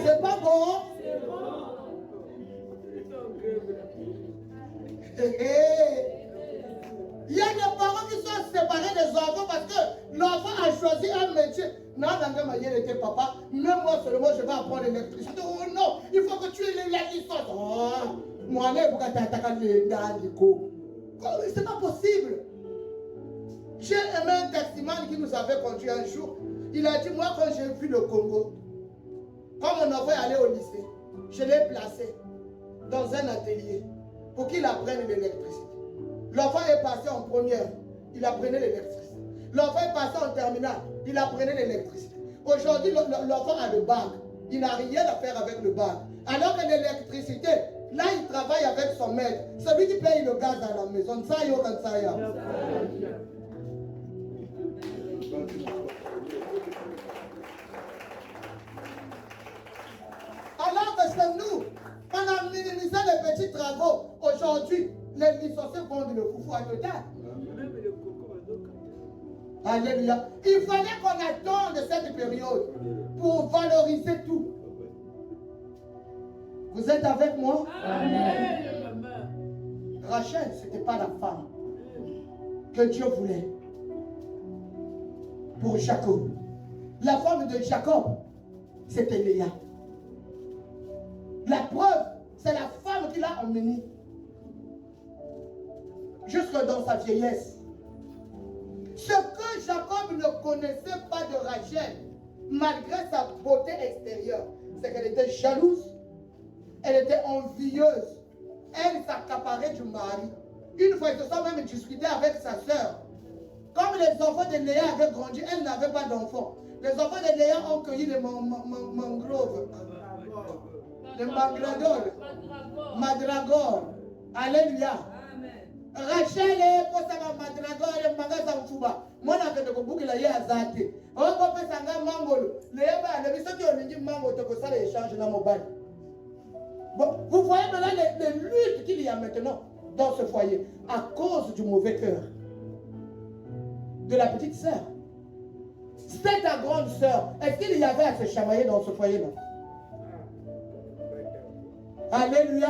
Speaker 1: C'est pas bon.
Speaker 3: C'est bon.
Speaker 1: Il y a des parents qui sont séparés des enfants parce que l'enfant a choisi un métier. Non, il était papa, même moi seulement je vais apprendre l'électricité. Oh non, il faut que tu aies la licence. Oh, moi, c'est pas possible. J'ai aimé un taximan qui nous avait conduit un jour. Il a dit, moi quand j'ai vu le Congo, quand mon enfant est allé au lycée, je l'ai placé dans un atelier pour qu'il apprenne l'électricité. L'enfant est passé en première, il apprenait l'électricité. L'enfant est passé en terminale, il apprenait l'électricité. Aujourd'hui, l'enfant a le bac, il n'a rien à faire avec le bac. Alors que l'électricité, là il travaille avec son maître. Celui qui paye le gaz à la maison, ça y est, ça y est. Alors que c'est nous, on a minimisé les petits travaux. Aujourd'hui, les licenciés vendent le foufou à total. Alléluia. Il fallait qu'on attende cette période pour valoriser tout. Vous êtes avec moi?
Speaker 2: Amen.
Speaker 1: Rachel, ce n'était pas la femme que Dieu voulait pour Jacob. La femme de Jacob, c'était Léa. La preuve, c'est la femme qui l'a emmenée jusque dans sa vieillesse. Ce que Jacob ne connaissait pas de Rachel, malgré sa beauté extérieure, c'est qu'elle était jalouse, elle était envieuse, elle s'accaparait du mari. Une fois, ils se sont même discuté avec sa soeur. Comme les enfants de Léa avaient grandi, elle n'avait pas d'enfants. Les enfants de Léa ont cueilli les mangroves, les mandragoles, madragore. Alléluia. Rachel est pour sa madragore, les magasins fuba. Moi, je vais vous dire que je azate. On va faire ça mangolo. Les gens qui ont dit mango, tu ça les échanges dans mon bail. Bon, vous voyez maintenant les luttes qu'il y a maintenant dans ce foyer à cause du mauvais cœur de la petite sœur. C'est ta grande sœur. Est-ce qu'il y avait à se chamailler dans ce foyer-là? Alléluia.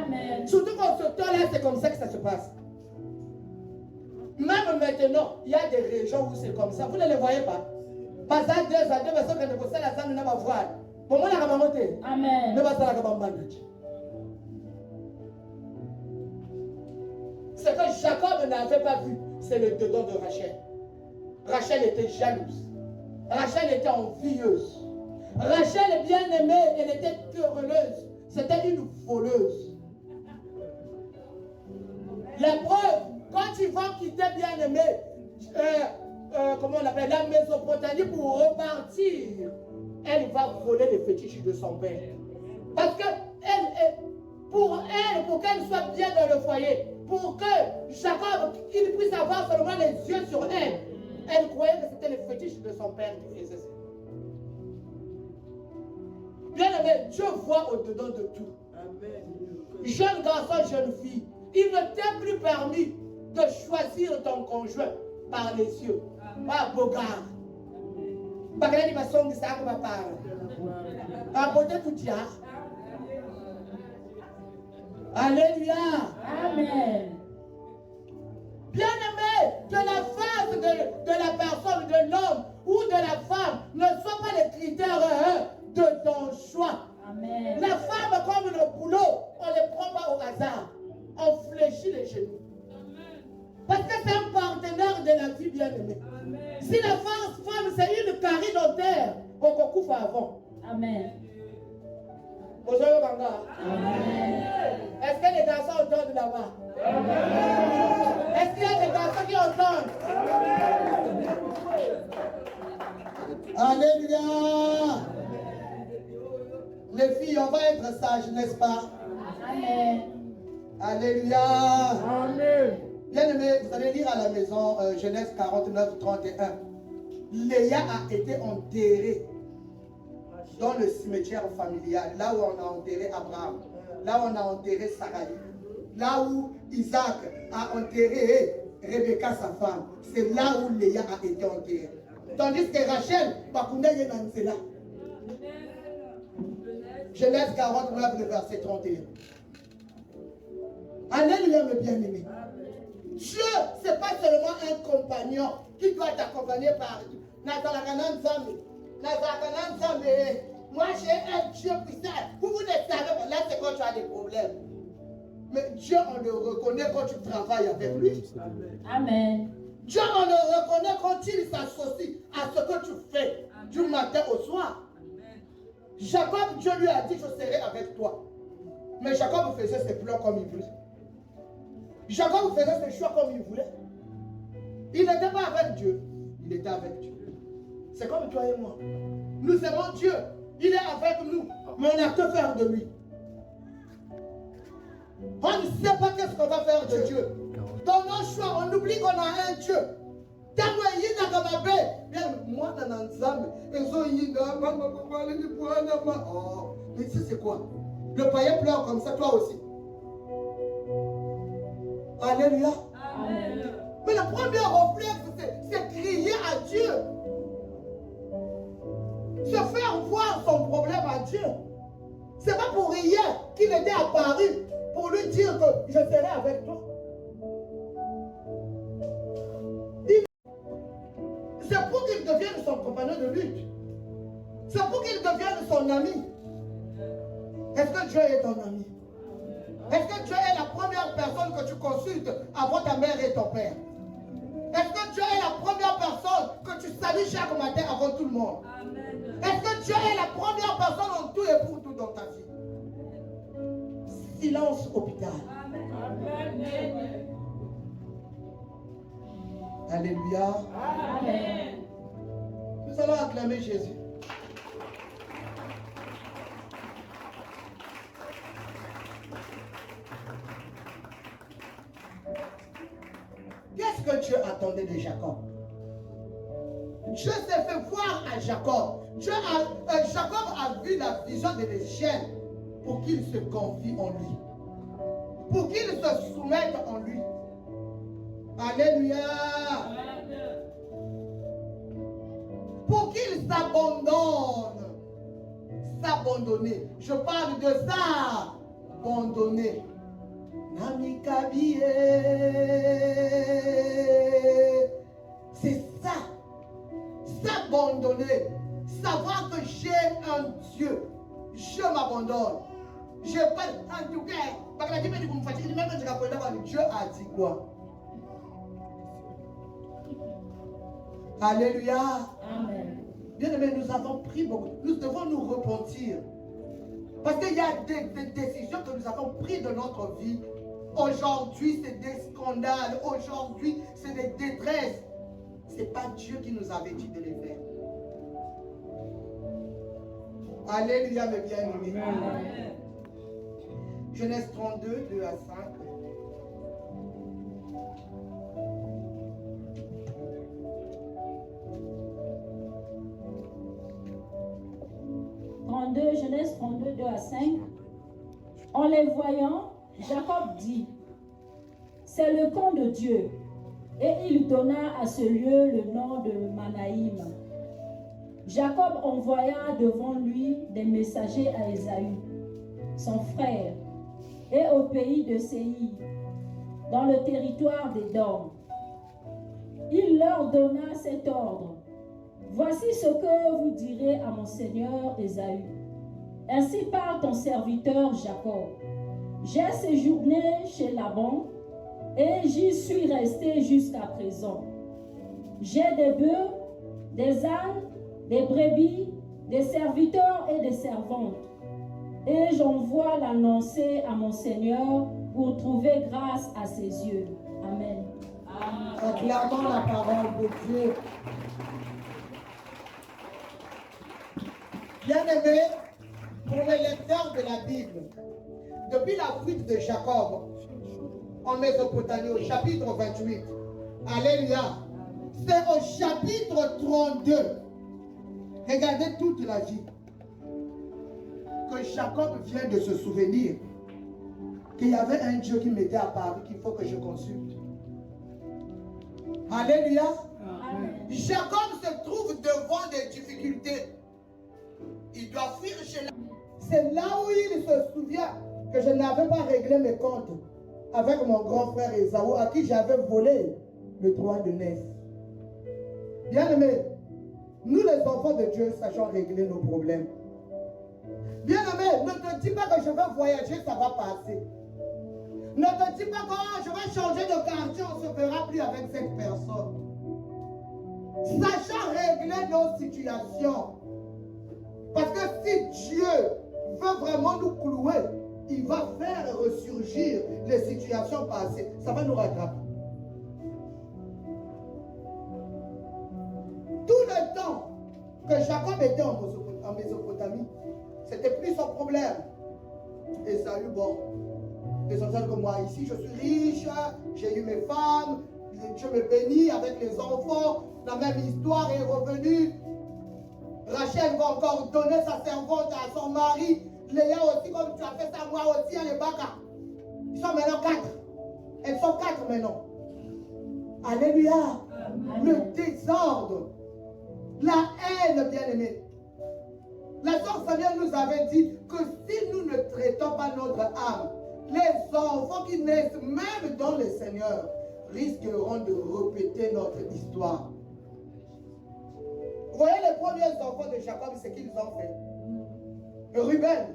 Speaker 2: Amen.
Speaker 1: Surtout qu'en ce temps-là, c'est comme ça que ça se passe. Même maintenant, il y a des régions où c'est comme ça. Vous ne les voyez pas. Pas ça, 2 ans, 2 personnes qui ne possèdent la salle, ne va voir. Pour moi, la rabamoté.
Speaker 2: Amen.
Speaker 1: Ne va pas la rabamoté. Ce que Jacob n'avait pas vu, c'est le dedans de Rachel. Rachel était jalouse. Rachel était envieuse. Rachel, bien aimée, elle était querelleuse. C'était une voleuse. La preuve, quand ils vont quitter bien aimé, comment on appelle, la Mésopotamie pour repartir, elle va voler les fétiches de son père. Parce que pour qu'elle soit bien dans le foyer, pour que Jacob, il puisse avoir seulement les yeux sur elle, elle croyait que c'était les fétiches de son père qui faisaient ça. Bien aimé, Dieu voit au-dedans de tout. Amen. Jeune garçon, jeune fille, il ne t'est plus permis de choisir ton conjoint par les yeux, par Bogart. Par la façon que ça va parler. Par côté tout dia. Alléluia.
Speaker 2: Amen.
Speaker 1: Bien aimé, que la face de la personne, de l'homme ou de la femme ne soient pas les critères de ton choix.
Speaker 2: Amen.
Speaker 1: La femme, comme le boulot, on ne les prend pas au hasard. On fléchit les genoux. Parce que c'est un partenaire de la vie bien-aimée. Si la femme, c'est une carie dentaire, on coupe avant.
Speaker 2: Amen.
Speaker 1: Bonjour, Banga.
Speaker 2: Amen.
Speaker 1: Est-ce que les garçons entendent là-bas? Est-ce qu'il y a des garçons qui entendent? Alléluia. Les filles, on va être sages, n'est-ce pas?
Speaker 2: Amen.
Speaker 1: Alléluia.
Speaker 3: Amen.
Speaker 1: Bien aimé, vous allez lire à la maison Genèse 49, 31. Léa a été enterrée dans le cimetière familial, là où on a enterré Abraham, là où on a enterré Sarai, là où Isaac a enterré Rebecca, sa femme. C'est là où Léa a été enterrée. Tandis que Rachel, c'est là. Genèse 49, le verset 31. Alléluia, mes bien-aimés. Dieu, ce n'est pas seulement un compagnon qui doit t'accompagner par moi, j'ai un Dieu puissant. Vous ne savez pas, là, c'est quand tu as des problèmes. Mais Dieu, on le reconnaît quand tu travailles avec lui.
Speaker 2: Amen.
Speaker 1: Dieu, on le reconnaît quand il s'associe à ce que tu fais du matin au soir. Jacob, Dieu lui a dit, je serai avec toi. Mais Jacob faisait ses plans comme il voulait. Jacob faisait ses choix comme il voulait. Il n'était pas avec Dieu, il était avec Dieu. C'est comme toi et moi. Nous aimons Dieu, il est avec nous, mais on a que faire de lui. On ne sait pas qu'est-ce qu'on va faire de Dieu. Dans nos choix, on oublie qu'on a un Dieu. Mais ici c'est quoi? Le païen pleure comme ça, toi aussi. Alléluia.
Speaker 2: Amen.
Speaker 1: Mais le premier réflexe, c'est crier à Dieu. Se faire voir son problème à Dieu. C'est pas pour hier qu'il était apparu pour lui dire que je serai avec toi. C'est pour qu'il devienne son compagnon de lutte. C'est pour qu'il devienne son ami. Est-ce que Dieu est ton ami? Est-ce que Dieu est la première personne que tu consultes avant ta mère et ton père? Est-ce que Dieu est la première personne que tu salues chaque matin avant tout le monde? Est-ce que Dieu est la première personne en tout et pour tout dans ta vie? Silence hôpital.
Speaker 3: Amen.
Speaker 1: Alléluia.
Speaker 2: Amen.
Speaker 1: Nous allons acclamer Jésus. Qu'est-ce que Dieu attendait de Jacob? Dieu s'est fait voir à Jacob. Jacob a vu la vision de l'échelle pour qu'il se confie en lui. Pour qu'il se soumette en lui. Alléluia. Pour qu'il s'abandonne. S'abandonner. Je parle de ça. abandonné. Namikabie. C'est ça. S'abandonner. Savoir que j'ai un Dieu. Je m'abandonne. Je pas en tout cas. Dieu a dit quoi? Alléluia.
Speaker 2: Amen.
Speaker 1: Bien aimé, nous avons pris beaucoup. Nous devons nous repentir. Parce qu'il y a des décisions que nous avons prises de notre vie. Aujourd'hui, c'est des scandales. Aujourd'hui, c'est des détresses. Ce n'est pas Dieu qui nous avait dit de les faire. Alléluia, mes bien-aimés.
Speaker 2: Amen.
Speaker 1: Genèse 32, 2 à 5.
Speaker 2: Genèse 32, 2 à 5. En les voyant, Jacob dit, c'est le camp de Dieu. Et il donna à ce lieu le nom de Manaïm. Jacob envoya devant lui des messagers à Ésaü, son frère, et au pays de Séir, dans le territoire d'Édom. Il leur donna cet ordre. Voici ce que vous direz à mon seigneur Ésaü. Ainsi parle ton serviteur Jacob. J'ai séjourné chez Laban et j'y suis resté jusqu'à présent. J'ai des bœufs, des ânes, des brebis, des serviteurs et des servantes. Et j'envoie l'annoncer à mon Seigneur pour trouver grâce à ses yeux. Amen.
Speaker 1: Acclamons la parole de Dieu. Bien-aimés, pour les lecteurs de la Bible, depuis la fuite de Jacob en Mésopotamie au chapitre 28, alléluia, c'est au chapitre 32, regardez toute la vie, que Jacob vient de se souvenir qu'il y avait un Dieu qui m'était apparu, qu'il faut que je consulte. Alléluia.
Speaker 2: Amen.
Speaker 1: Jacob se trouve devant des difficultés. Il doit fuir chez la... C'est là où il se souvient que je n'avais pas réglé mes comptes avec mon grand frère Esaü, à qui j'avais volé le droit de naissance. Bien aimé, nous les enfants de Dieu, sachons régler nos problèmes. Bien aimé, ne te dis pas que je vais voyager, ça va passer. Ne te dis pas que oh, je vais changer de quartier, on ne se verra plus avec cette personne. Sachant régler nos situations. Parce que si Dieu veut vraiment nous clouer, il va faire ressurgir les situations passées. Ça va nous rattraper. Tout le temps que Jacob était en Mésopotamie, c'était plus son problème. Esaü, bon, l'essentiel que moi ici, je suis riche, j'ai eu mes femmes, Dieu me bénit avec les enfants, la même histoire est revenue. Rachel va encore donner sa servante à son mari. Léa aussi, comme tu as fait ça, moi aussi, à l'Ebaka. Ils sont maintenant 4. Elles sont 4 maintenant. Alléluia. Amen. Le désordre. La haine, bien-aimée. La sœur Samuel nous avait dit que si nous ne traitons pas notre âme, les enfants qui naissent même dans le Seigneur risqueront de répéter notre histoire. Vous voyez les premiers enfants de Jacob, ce qu'ils ont fait. Ruben,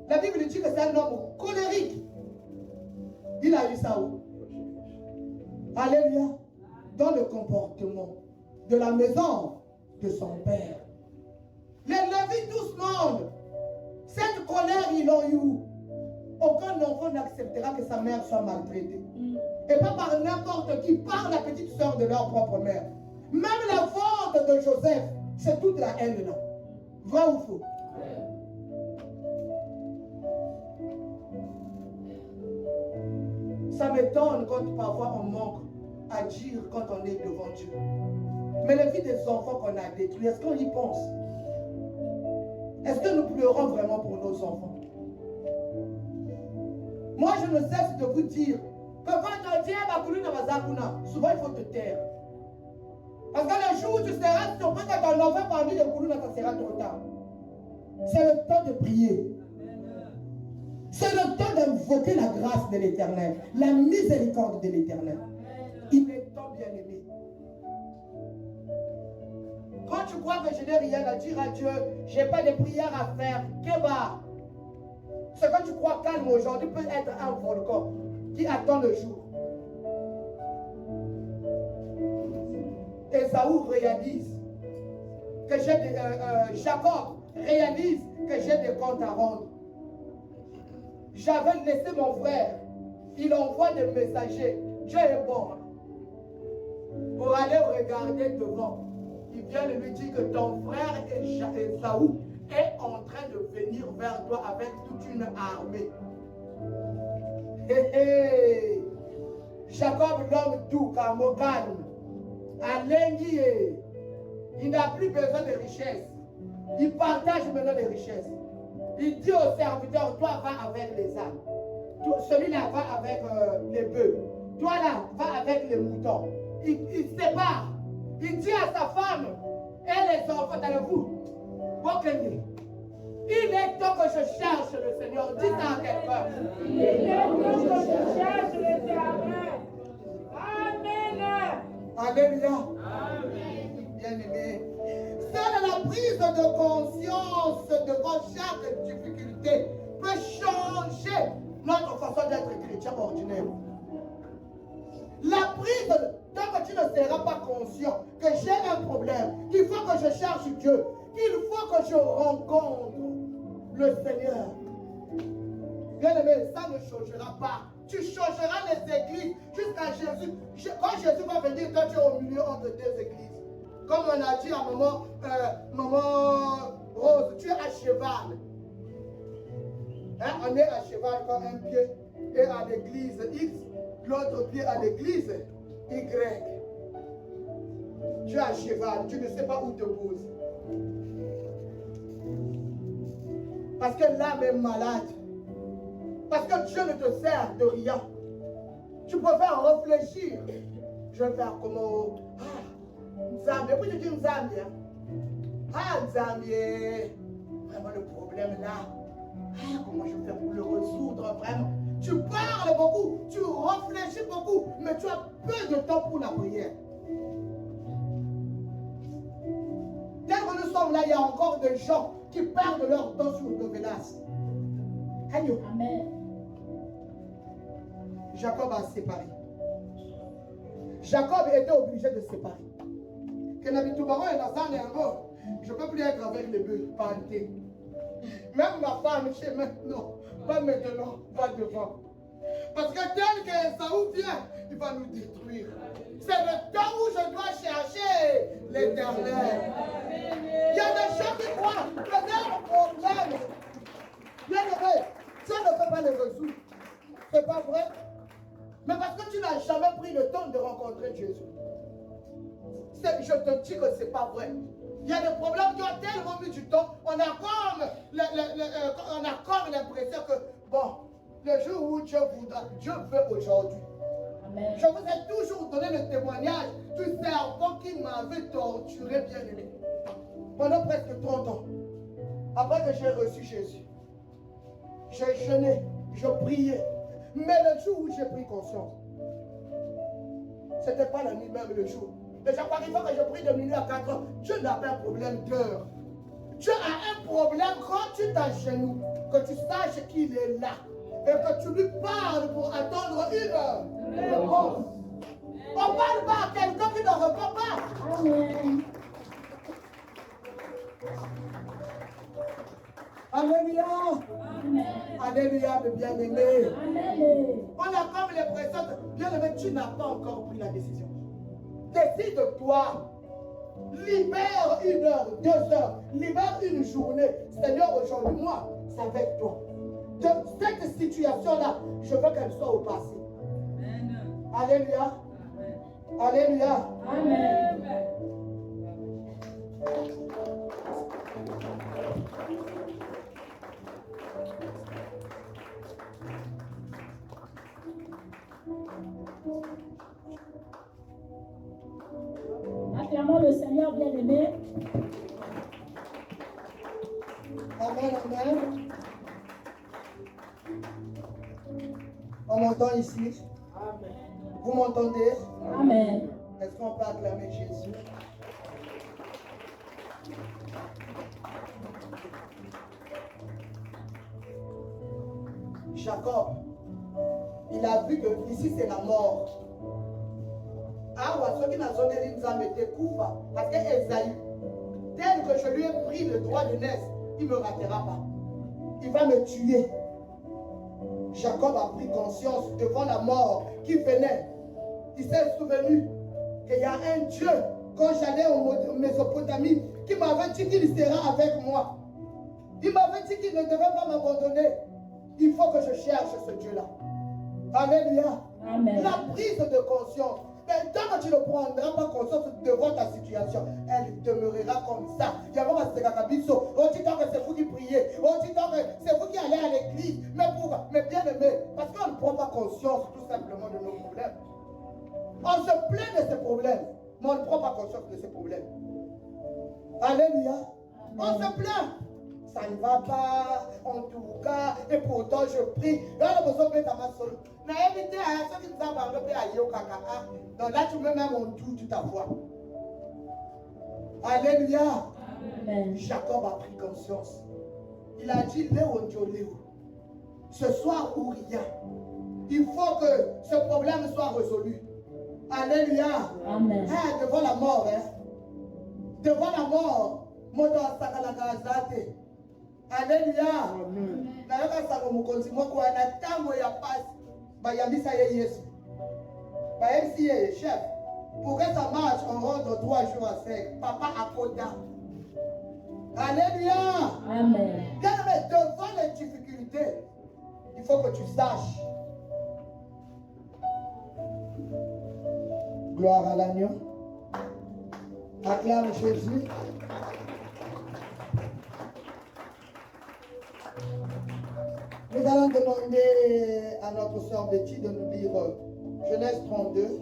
Speaker 1: la Bible dit que c'est un homme colérique. Il a eu ça où? Alléluia. Dans le comportement de la maison de son père. Les Lévites, tout ce monde, cette colère, ils l'ont eu où? Aucun enfant n'acceptera que sa mère soit maltraitée. Et pas par n'importe qui, par la petite soeur de leur propre mère. Même la vente de Joseph, c'est toute la haine là. Vrai ou faux? Ça m'étonne quand parfois on manque à dire quand on est devant Dieu. Mais la vie des enfants qu'on a détruits, est-ce qu'on y pense? Est-ce que nous pleurons vraiment pour nos enfants? Moi, je ne cesse de vous dire que quand on dit souvent il faut te taire. Parce que le jour où tu seras surpris que ton enfant parmi les Koulouna, ça sera trop tard. C'est le temps de prier. C'est le temps d'invoquer la grâce de l'Éternel, la miséricorde de l'Éternel. Il est temps, bien-aimé. Quand tu crois que je n'ai rien à dire à Dieu, je n'ai pas de prière à faire, Kéba. Ce que tu crois calme aujourd'hui peut être un volcan qui attend le jour. Ésaü réalise que j'ai Jacob réalise que j'ai des comptes à rendre. J'avais laissé mon frère. Il envoie des messagers. Dieu est bon. Pour aller regarder devant. Il vient de lui dire que ton frère Ésaü est en train de venir vers toi avec toute une armée. Jacob, l'homme doux, calme, il n'a plus besoin de richesses. Il partage maintenant les richesses. Il dit au serviteur, toi va avec les ânes. Celui-là va avec les bœufs. Toi là, va avec les moutons. Il sépare. Il dit à sa femme et les enfants, allez-vous. Il est temps que je cherche le Seigneur. Dis ça à quelqu'un.
Speaker 3: Il est temps que je cherche l'Éternel. Amen.
Speaker 1: Alléluia. Bien-aimé. Seule la prise de conscience devant chaque difficulté peut changer notre façon d'être chrétien ordinaire. La prise, tant que tu ne seras pas conscient que j'ai un problème, qu'il faut que je cherche Dieu, qu'il faut que je rencontre le Seigneur. Bien-aimé, ça ne changera pas. Tu changeras les églises jusqu'à Jésus. Quand Jésus va venir, toi tu es au milieu entre deux églises. Comme on a dit à maman Rose, tu es à cheval. Hein? On est à cheval quand un pied est à l'église X, l'autre pied à l'église Y. Tu es à cheval, tu ne sais pas où te poser. Parce que l'âme est malade. Parce que Dieu ne te sert de rien. Tu préfères réfléchir. Je vais faire comment? Nzambe, puis tu dis Nzambe. Nzambe. Vraiment le problème là. Comment je fais pour le résoudre vraiment? Tu parles beaucoup, tu réfléchis beaucoup, mais tu as peu de temps pour la prière. Dès que nous sommes là, il y a encore des gens qui perdent leur temps sur le menaces. Amen. Jacob a séparé. Jacob était obligé de séparer. Je ne peux plus être avec les bœufs, panté. Même ma femme, chez maintenant, pas maintenant, va devant. Parce que tel que Ésaü vient, il va nous détruire. C'est le temps où je dois chercher l'Éternel. Il y a des gens qui croient que leurs problèmes, bien aimé, Dieu ne peut pas les résoudre. C'est pas vrai? Mais parce que tu n'as jamais pris le temps de rencontrer Jésus. Je te dis que ce n'est pas vrai. Il y a des problèmes qui ont tellement mis du temps. On a comme l'impression que, bon, le jour où Dieu voudra, Dieu veut aujourd'hui. Je vous ai toujours donné le témoignage du serpent qui m'avait torturé, bien aimé. Pendant presque 30 ans. Après que j'ai reçu Jésus. J'ai jeûné, je priais. Mais le jour où j'ai pris conscience, ce n'était pas la nuit même, le jour. Et chaque fois que je prie de minuit à 4 heures, Dieu n'a pas un problème d'heure. Dieu a un problème quand tu t'agenouilles, que tu saches qu'il est là. Et que tu lui parles pour attendre une réponse. On ne parle pas à quelqu'un qui ne répond pas. Amen. Alléluia. Alléluia, mes bien-aimés. On a comme l'impression que, bien-aimé, tu n'as pas encore pris la décision. Décide-toi. Libère 1 heure, 2 heures. Libère une journée. Seigneur, aujourd'hui, moi, c'est avec toi. De cette situation-là, je veux qu'elle soit au passé. Amen. Alléluia. Amen. Alléluia. Amen.
Speaker 2: Acclamons le Seigneur bien-aimé.
Speaker 1: Amen, amen. m'entend ici? Vous m'entendez?
Speaker 2: Amen.
Speaker 1: Est-ce qu'on peut acclamer Jésus? Jacob, il a vu que ici c'est la mort. Ah, ceux qui n'ont jamais dit Koufa, parce que Esaü, tel que je lui ai pris le droit de naissance, il ne me ratera pas. Il va me tuer. Jacob a pris conscience devant la mort qui venait. Il s'est souvenu qu'il y a un Dieu, quand j'allais en Mésopotamie, qui m'avait dit qu'il sera avec moi. Il m'avait dit qu'il ne devait pas m'abandonner. Il faut que je cherche ce Dieu-là. Alléluia.
Speaker 2: Amen.
Speaker 1: La prise de conscience. Mais tant que tu ne prendras pas conscience devant ta situation, elle demeurera comme ça. Il y a vraiment on dit tant que c'est vous qui priez. On dit tant que c'est vous qui allez à l'église. Mais bien aimé, parce qu'on ne prend pas conscience tout simplement de nos problèmes. On se plaint de ces problèmes, mais on ne prend pas conscience de ces problèmes. Alléluia. On se plaint. Ça ne va pas, en tout cas, et pourtant je prie. Là, on a besoin de ma soeur. Donc là, tu mets même en doute ta foi. Alléluia.
Speaker 2: Amen.
Speaker 1: Jacob a pris conscience. Il a dit, Léo, ce soir ou rien, il faut que ce problème soit résolu. Alléluia.
Speaker 2: Amen.
Speaker 1: Hein, devant la mort, hein. Devant la mort, Alléluia. Nayoka sango mukonzi moko na tango ya pasi bayambisa ye Yesu. Bayemsi ye chef. Pour que ça marche, on rentre 3 jours à sec. Papa Akoda. Alléluia.
Speaker 2: Amen.
Speaker 1: Mais devant les difficultés, il faut que tu saches. Gloire à l'agneau. Acclame Jésus. Nous allons demander à notre sœur Betty de nous lire Genèse 32,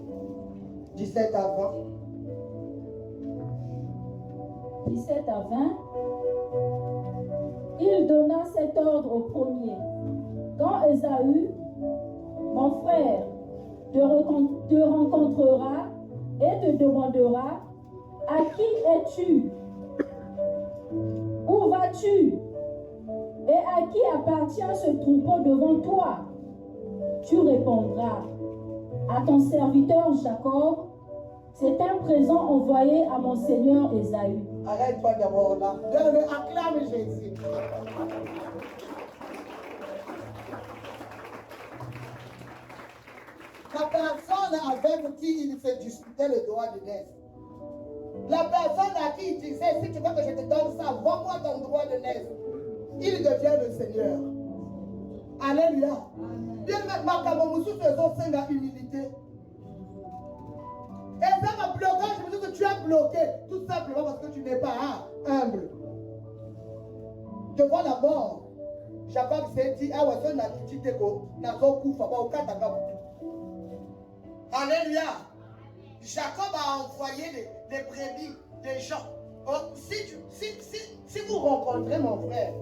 Speaker 1: 17 à 20.
Speaker 2: 17 à 20. Il donna cet ordre au premier. Quand Ésaü, mon frère, te rencontrera et te demandera, à qui es-tu? Où vas-tu? Et à qui appartient ce troupeau devant toi? Tu répondras, à ton serviteur Jacob, c'est un présent envoyé à mon seigneur Ésaü.
Speaker 1: Arrête-toi d'abord là. Acclame Jésus. La personne avec qui il se disputait le droit de naissance. La personne à qui il disait, si tu veux que je te donne ça, vends-moi ton droit de naissance. Il devient le Seigneur. Alléluia. Bien même, c'est la humilité. Et ça m'a bloqué, je me dis que tu es bloqué, tout simplement parce que tu n'es pas humble. Devant la mort, Jacob s'est dit, ah ouais, ça n'a quitté quoi, n'a pas coup, faut pas au katanga. Alléluia. Jacob a envoyé les brebis, des gens. Oh, si vous rencontrez mon frère,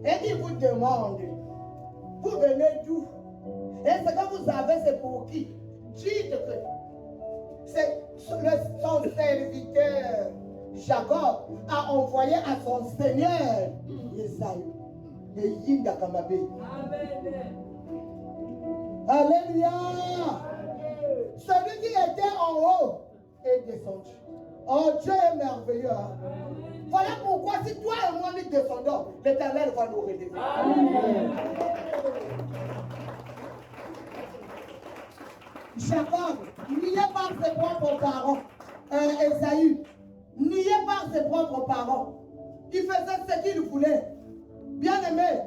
Speaker 1: et qu'il vous demande, vous venez d'où? Et ce que vous avez, c'est pour qui? Dites que c'est son serviteur Jacob a envoyé à son seigneur Esaü, le Yinda Kamabé. Alléluia. Celui qui était en haut est descendu. Oh, Dieu est merveilleux. Hein? Voilà pourquoi si toi et moi nous descendons, l'Éternel va nous relever. Amen. Jacob, nié par ses propres parents, Esaü, nié par ses propres parents, il faisait ce qu'il voulait. Bien aimé,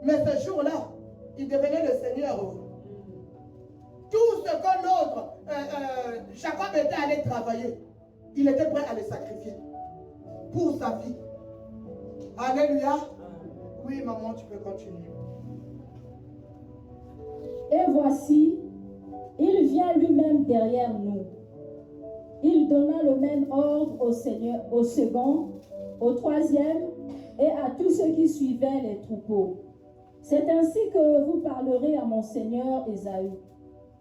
Speaker 1: mais ce jour-là, il devenait le Seigneur. Tout ce que l'autre, Jacob était allé travailler, il était prêt à le sacrifier pour sa vie. Alléluia. Oui, maman, tu peux continuer.
Speaker 2: Et voici, il vient lui-même derrière nous. Il donna le même ordre au Seigneur, au second, au troisième et à tous ceux qui suivaient les troupeaux. C'est ainsi que vous parlerez à mon Seigneur Ésaü.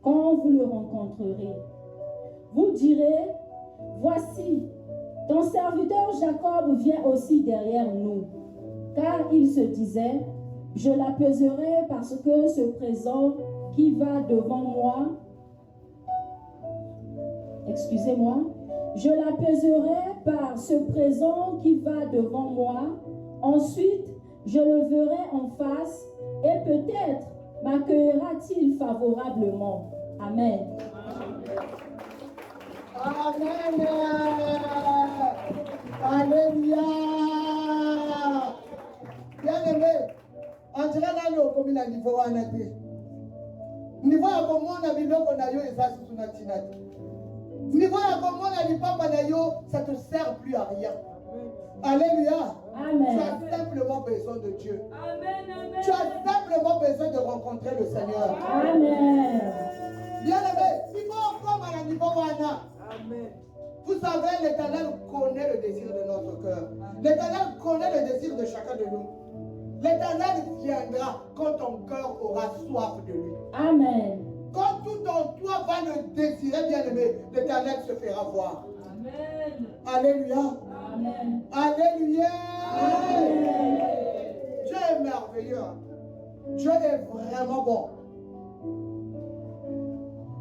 Speaker 2: quand vous le rencontrerez. Vous direz, voici, ton serviteur Jacob vient aussi derrière nous. Car il se disait, je l'apaiserai parce que ce présent qui va devant moi, excusez-moi, je l'apaiserai par ce présent qui va devant moi. Ensuite, je le verrai en face et peut-être m'accueillera-t-il favorablement. Amen.
Speaker 1: Amen. Alléluia. Bien-aimé, on dirait dans le commune à niveau à Naté. Niveau à comment on a vu l'eau qu'on a eu et ça c'est son actinate. Niveau à comment on a vu papa nayo, ça ne te sert plus à rien. Alléluia.
Speaker 2: Amen.
Speaker 1: Tu as simplement besoin de Dieu.
Speaker 3: Amen, amen.
Speaker 1: Tu as simplement besoin de rencontrer le Seigneur.
Speaker 2: Amen.
Speaker 1: Bien-aimé, il faut comme à la niveau wana.
Speaker 3: Amen.
Speaker 1: Vous savez, l'Éternel connaît le désir de notre cœur. L'Éternel connaît le désir de chacun de nous. L'Éternel viendra quand ton cœur aura soif de lui.
Speaker 2: Amen.
Speaker 1: Quand tout en toi va le désirer, bien-aimé, l'Éternel se fera voir.
Speaker 3: Amen.
Speaker 1: Alléluia.
Speaker 2: Amen.
Speaker 1: Alléluia.
Speaker 2: Amen.
Speaker 1: Dieu est merveilleux. Dieu est vraiment bon.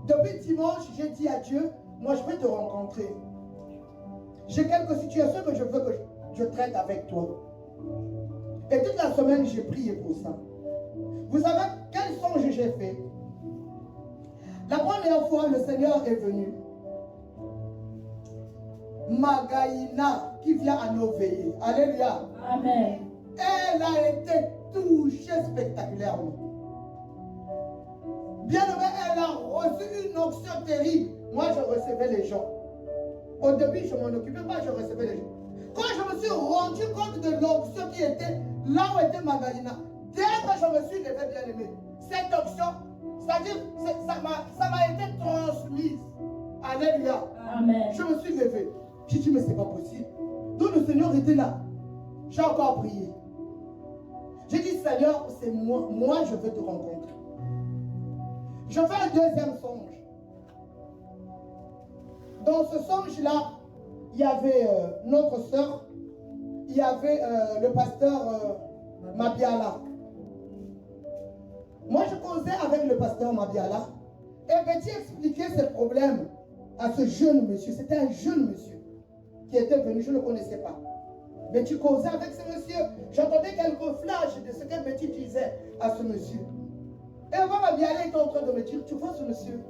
Speaker 1: Depuis dimanche, j'ai dit à Dieu, moi je veux te rencontrer. J'ai quelques situations que je veux que je traite avec toi. Et toute la semaine, j'ai prié pour ça. Vous savez quel songe j'ai fait? La première fois, le Seigneur est venu. Magaïna, qui vient à nos veillées. Alléluia.
Speaker 2: Amen.
Speaker 1: Elle a été touchée spectaculairement. Bien aimé, elle a reçu une onction terrible. Moi, je recevais les gens. Au début, je ne m'en occupais pas, je recevais les gens. Quand je me suis rendu compte de l'onction qui était là où était Magaïna, dès que je me suis levé, bien aimé, cette onction, c'est-à-dire, ça m'a été transmise. Alléluia.
Speaker 2: Amen.
Speaker 1: Je me suis levé. J'ai dit, mais c'est pas possible. Donc le Seigneur était là. J'ai encore prié. J'ai dit, Seigneur, c'est moi. Moi, je veux te rencontrer. Je fais un deuxième songe. Dans ce songe-là, il y avait notre soeur, il y avait le pasteur Mabiala. Moi, je causais avec le pasteur Mabiala et Betty expliquait ses problèmes à ce jeune monsieur. C'était un jeune monsieur qui était venu, je ne le connaissais pas. Betty causait avec ce monsieur. J'entendais quelques flashs de ce que Betty disait à ce monsieur. Et avant Mabiala était en train de me dire, tu vois ce monsieur,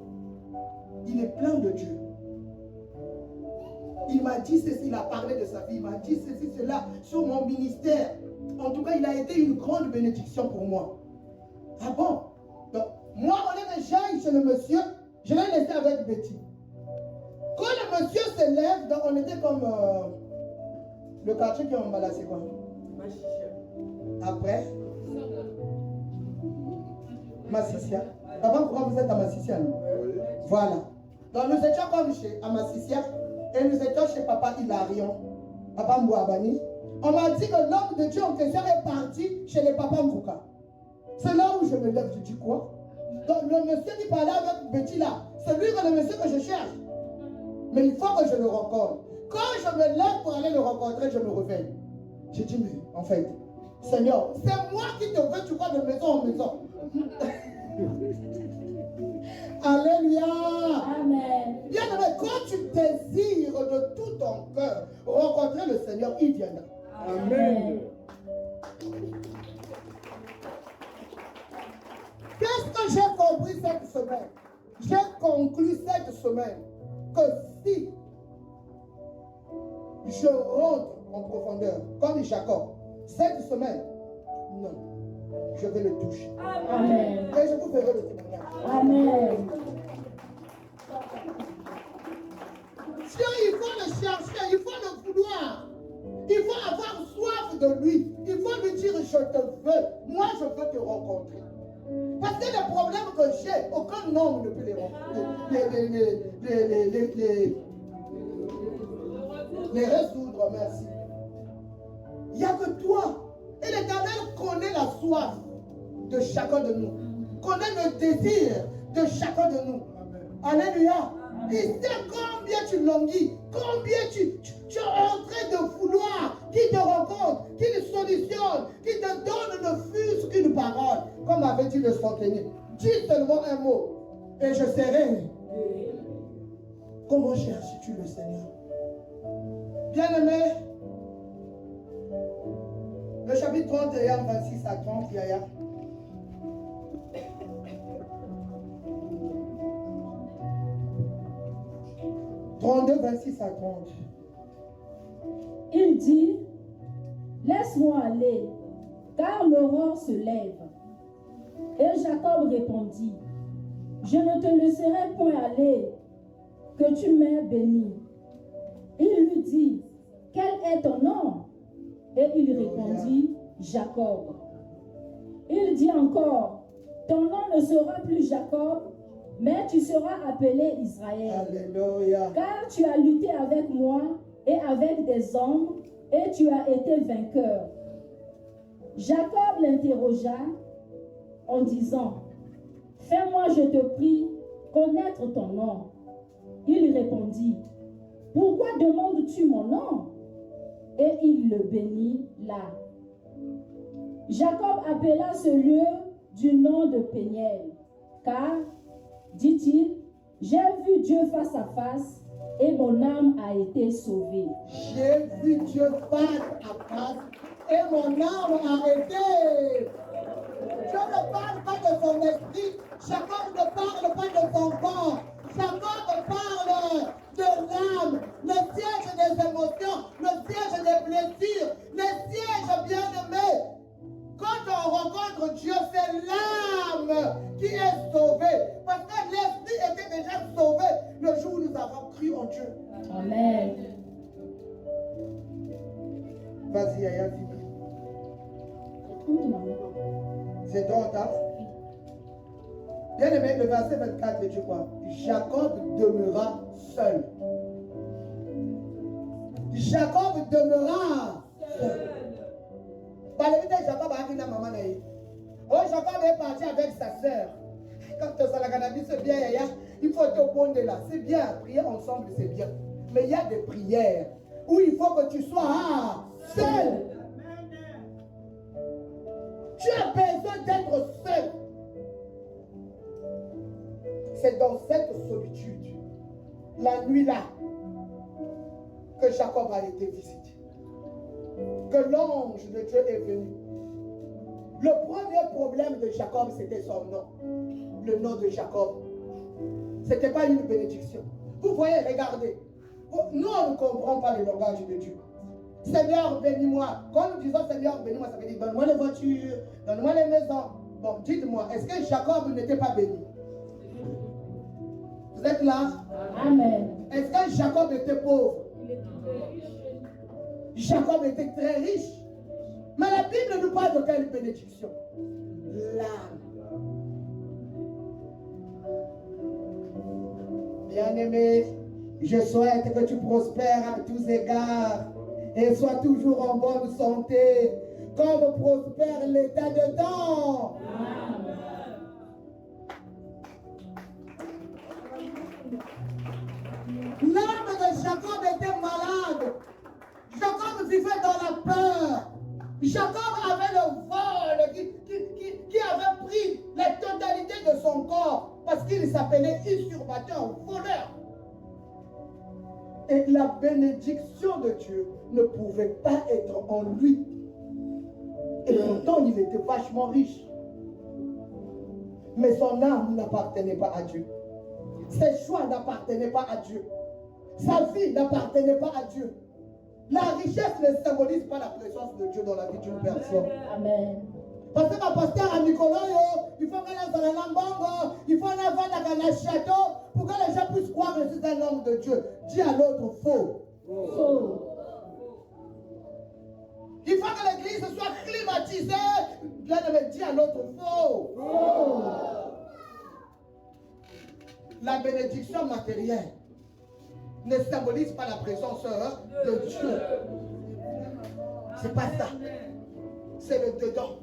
Speaker 1: il est plein de Dieu. Il m'a dit ceci, il a parlé de sa vie, il m'a dit ceci, cela sur mon ministère. En tout cas, il a été une grande bénédiction pour moi. Ah bon? Donc, moi, on est déjà chez le monsieur, je l'ai laissé avec Betty. Quand le monsieur se lève, donc on était comme le quartier qui est en Mbala, c'est quoi? Après Massissia. Papa, pourquoi vous êtes à Massissia? Voilà. Donc nous étions comme à Massissia et nous étions chez Papa Hilarion, Papa Mbouabani. On m'a dit que l'homme de Dieu en question est parti chez les Papa Mbouka. C'est là où je me lève, je dis quoi? Donc le monsieur qui parlait avec Betty là, c'est lui le monsieur que je cherche. Mais il faut que je le rencontre. Quand je me lève pour aller le rencontrer, je me réveille. J'ai dit, mais en fait, Seigneur, c'est moi qui te veux, tu vois, de maison en maison. Alléluia.
Speaker 2: Amen.
Speaker 1: Bien aimé, quand tu désires de tout ton cœur rencontrer le Seigneur, il viendra.
Speaker 2: Amen.
Speaker 1: Qu'est-ce que j'ai compris cette semaine? J'ai conclu cette semaine que si je rentre en profondeur, comme Jacob, cette semaine, non, je vais le toucher.
Speaker 2: Amen.
Speaker 1: Et je vous ferai le témoignage.
Speaker 2: Amen.
Speaker 1: Il faut le chercher, il faut le vouloir. Il faut avoir soif de lui. Il faut lui dire, je te veux. Moi, je veux te rencontrer. Parce que les problèmes que j'ai, aucun homme ne peut les résoudre, merci. Il n'y a que toi. Et l'Éternel connaît la soif de chacun de nous. Connaît le désir de chacun de nous. Alléluia. Il sait combien tu languis, combien tu es en train de vouloir qu'il te rencontre, qu'il solutionne, qu'il te donne ne fût-ce qu'une parole. Comme avait dit le centenier. Dis seulement un mot et je serai. Comment cherches-tu le Seigneur? Bien-aimé, le chapitre 31, 26 à 30, Yaya. « 32, 26 à 30. »
Speaker 2: Il dit, laisse-moi aller, car l'aurore se lève. Et Jacob répondit, je ne te laisserai point aller, que tu m'aies béni. Il lui dit, quel est ton nom? Et il répondit, Jacob. Il dit encore, ton nom ne sera plus Jacob, mais tu seras appelé Israël.
Speaker 1: Alléluia.
Speaker 2: Car tu as lutté avec moi et avec des hommes, et tu as été vainqueur. Jacob l'interrogea en disant, fais-moi, je te prie, connaître ton nom. Il répondit, pourquoi demandes-tu mon nom? Et il le bénit là. Jacob appela ce lieu du nom de Péniel, car, dit-il, j'ai vu Dieu face à face et mon âme a été sauvée.
Speaker 1: J'ai vu Dieu face à face et mon âme a été. Dieu ne parle pas de son esprit, Jacob ne parle pas de son corps, Jacob parle de l'âme, le siège des émotions, le siège des blessures, le siège bien-aimé. Quand on rencontre Dieu, c'est l'âme qui est sauvée. Parce que l'esprit était déjà sauvé le jour où nous avons cru en Dieu.
Speaker 2: Amen.
Speaker 1: Vas-y, Yaya, dis. C'est ton temps. Bien aimé, le verset 24 dit quoi? Jacob demeura seul. Jacob demeura seul. Jacob a dit à maman. Oh, Jacob est parti avec sa sœur. Quand tu as la cannabis, c'est bien, il faut te bonder là. C'est bien, prier ensemble, c'est bien. Mais il y a des prières où il faut que tu sois seul. Tu as besoin d'être seul. C'est dans cette solitude, la nuit là, que Jacob a été visité. Que l'ange de Dieu est venu. Le premier problème de Jacob, c'était son nom. Le nom de Jacob. Ce n'était pas une bénédiction. Vous voyez, regardez. Nous, on ne comprend pas le langage de Dieu. Seigneur, bénis-moi. Quand nous disons Seigneur, bénis-moi, ça veut dire donne-moi les voitures, donne-moi les maisons. Bon, dites-moi, est-ce que Jacob n'était pas béni? Vous êtes là?
Speaker 2: Amen.
Speaker 1: Est-ce que Jacob était pauvre? Jacob était très riche. Mais la Bible nous parle de quelle bénédiction? L'âme. Bien-aimé, je souhaite que tu prospères à tous égards et sois toujours en bonne santé, comme prospère l'état de temps. L'âme de Jacob était malade. Jacob vivait dans la peur. Jacob avait le vol qui avait pris la totalité de son corps parce qu'il s'appelait usurpateur, voleur. Et la bénédiction de Dieu ne pouvait pas être en lui. Et pourtant, il était vachement riche. Mais son âme n'appartenait pas à Dieu. Ses choix n'appartenaient pas à Dieu. Sa vie n'appartenait pas à Dieu. La richesse ne symbolise pas la présence de Dieu dans la vie d'une personne.
Speaker 2: Amen.
Speaker 1: Parce que ma pasteur à Nicolas, il faut qu'elle ait un lambango, il faut qu'elle ait un château pour que les gens puissent croire que c'est un homme de Dieu. Dis à l'autre faux.
Speaker 2: Faux.
Speaker 1: Il faut que l'église soit climatisée. Bien aimé, dis à l'autre faux.
Speaker 2: Faux.
Speaker 1: La bénédiction matérielle ne symbolise pas la présence de Dieu. C'est pas ça. C'est le dedans.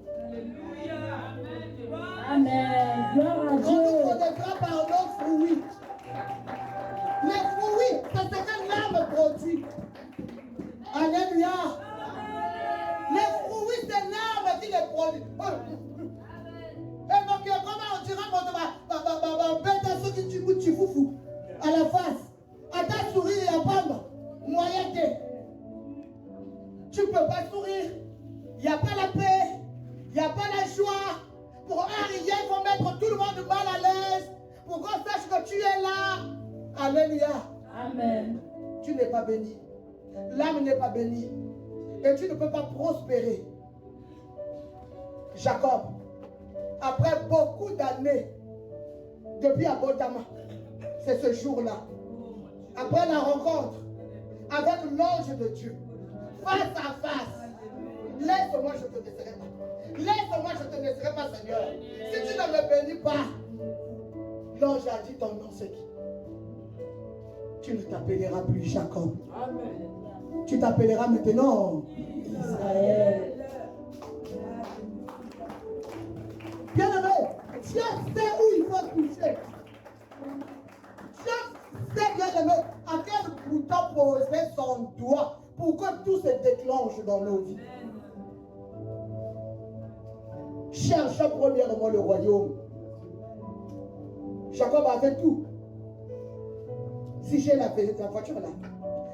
Speaker 2: Amen. Gloire à
Speaker 1: On nous
Speaker 2: Dieu.
Speaker 1: connaîtra par nos fruits. Les fruits, c'est ce que l'âme produit. Alléluia. Les fruits, c'est l'âme qui les produit. Et donc, comment on dira, bête à ceux qui tu foufou à la face. À ta sourire, il n'y a pas moyen. Tu ne peux pas sourire. Il n'y a pas la paix. Il n'y a pas la joie. Pour un rien, il faut mettre tout le monde mal à l'aise. Pour qu'on sache que tu es là. Alléluia.
Speaker 2: Amen.
Speaker 1: Tu n'es pas béni. L'âme n'est pas bénie. Et tu ne peux pas prospérer. Jacob, après beaucoup d'années, depuis Abodama, c'est ce jour-là, après la rencontre avec l'ange de Dieu, face à face, laisse-moi, je te laisserai pas. Laisse-moi, je te laisserai pas, Seigneur. Si tu ne me bénis pas, l'ange a dit ton nom, c'est qui? Tu ne t'appelleras plus Jacob.
Speaker 3: Amen.
Speaker 1: Tu t'appelleras maintenant
Speaker 2: Israël.
Speaker 1: Bien-aimé, Dieu sait où il faut toucher. Dieu sait, bien-aimé, à quel bouton poser son doigt pour que tout se déclenche dans nos vies. Cherche premièrement le royaume. Jacob avait tout. Si j'ai la voiture là,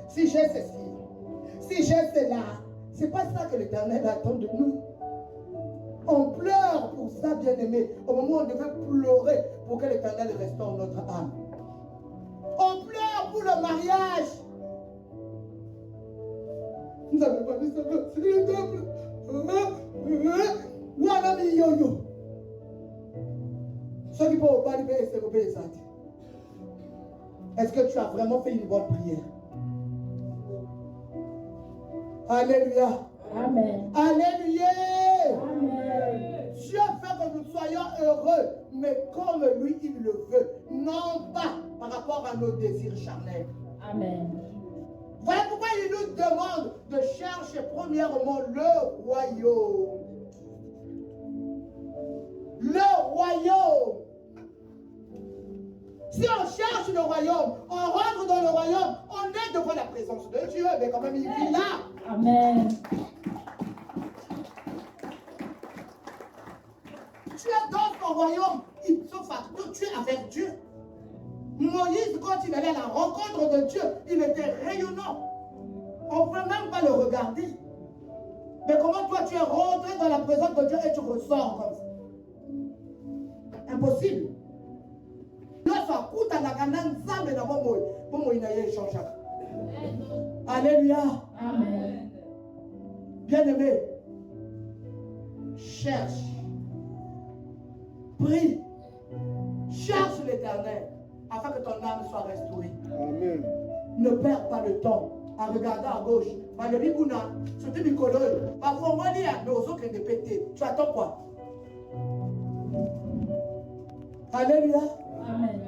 Speaker 1: si j'ai ceci, si j'ai cela, c'est pas ça que l'Éternel attend de nous. On pleure pour ça, bien-aimé. Au moment où on devait pleurer pour que l'Éternel restaure notre âme. On pleure pour le mariage. Vous n'avez pas vu ça, c'est le double. Ou un ami yo-yo. Ceux qui peuvent pas libérer, c'est le ça. Est-ce que tu as vraiment fait une bonne prière? Alléluia.
Speaker 2: Amen.
Speaker 1: Alléluia.
Speaker 2: Amen.
Speaker 1: Dieu veut que nous soyons heureux, mais comme lui, il le veut. Non pas par rapport à nos désirs charnels.
Speaker 2: Amen.
Speaker 1: Voilà pourquoi il nous demande de chercher premièrement le royaume. Le royaume. Si on cherche le royaume, on rentre dans le royaume, on est devant la présence de Dieu, mais quand même il vit là.
Speaker 2: Amen.
Speaker 1: Tu es dans ton royaume, ipso facto, tu es avec Dieu. Moïse, quand il allait à la rencontre de Dieu, il était rayonnant. On ne peut même pas le regarder. Mais comment toi tu es rentré dans la présence de Dieu et tu ressors comme ça? Impossible. Alléluia.
Speaker 2: Amen.
Speaker 1: Bien-aimé, cherche, prie, cherche l'Éternel afin que ton âme soit restaurée.
Speaker 4: Amen.
Speaker 1: Ne perds pas le temps à regarder à gauche. Tu attends quoi? Alléluia.
Speaker 2: Amen.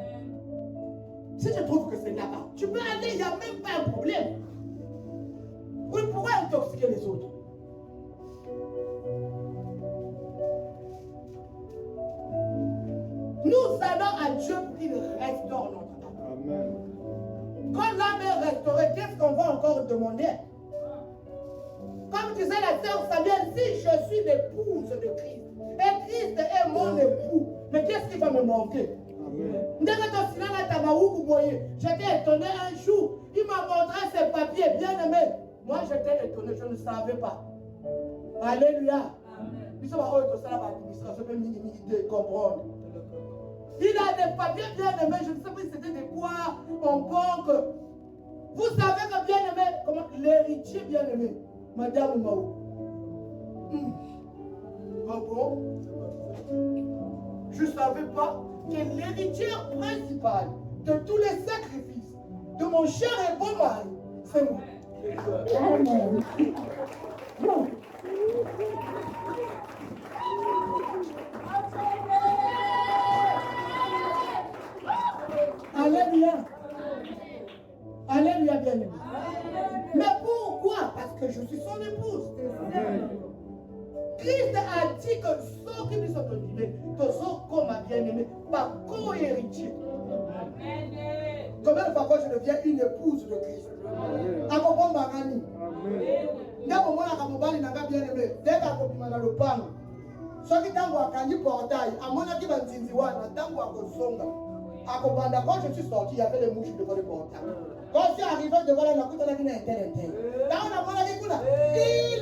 Speaker 1: Si tu trouves que c'est là-bas, tu peux aller, il n'y a même pas un problème. Oui, pourquoi intoxiquer les autres? Nous allons à Dieu pour qu'il restaure notre âme.
Speaker 4: Amen.
Speaker 1: Quand l'âme est restaurée, qu'est-ce qu'on va encore demander? Comme disait la sœur Samuel, si je suis l'épouse de Christ, et Christ est mon époux, mais qu'est-ce qui va me manquer? J'étais étonné un jour, il m'a montré ses papiers, bien aimé. Moi j'étais étonné, je ne savais pas. Alléluia. Il a des papiers bien aimés, je ne sais pas si c'était de quoi, en banque. Vous savez que bien aimé, comment l'héritier bien aimé, Madame Mao. Ah bon? Je ne savais pas que l'héritière principale de tous les sacrifices de mon cher et beau mari, c'est moi.
Speaker 2: Amen.
Speaker 1: Alléluia. Alléluia, bien aimé. Mais pourquoi? Parce que je suis son épouse. Christ a dit que ceux qui lui sont donnés, comme un bien-aimé, par co-héritier. Combien de fois quand je deviens une épouse de Christ? À comprendre ma rani. Dès que moi, je suis bien-aimé, dès que je suis dans le pan, ceux qui t'envoient à Kandi Portail, à mon avis, quand je suis sorti, il y avait les mouches devant le portail. Quand je suis arrivé devant la nakuta, il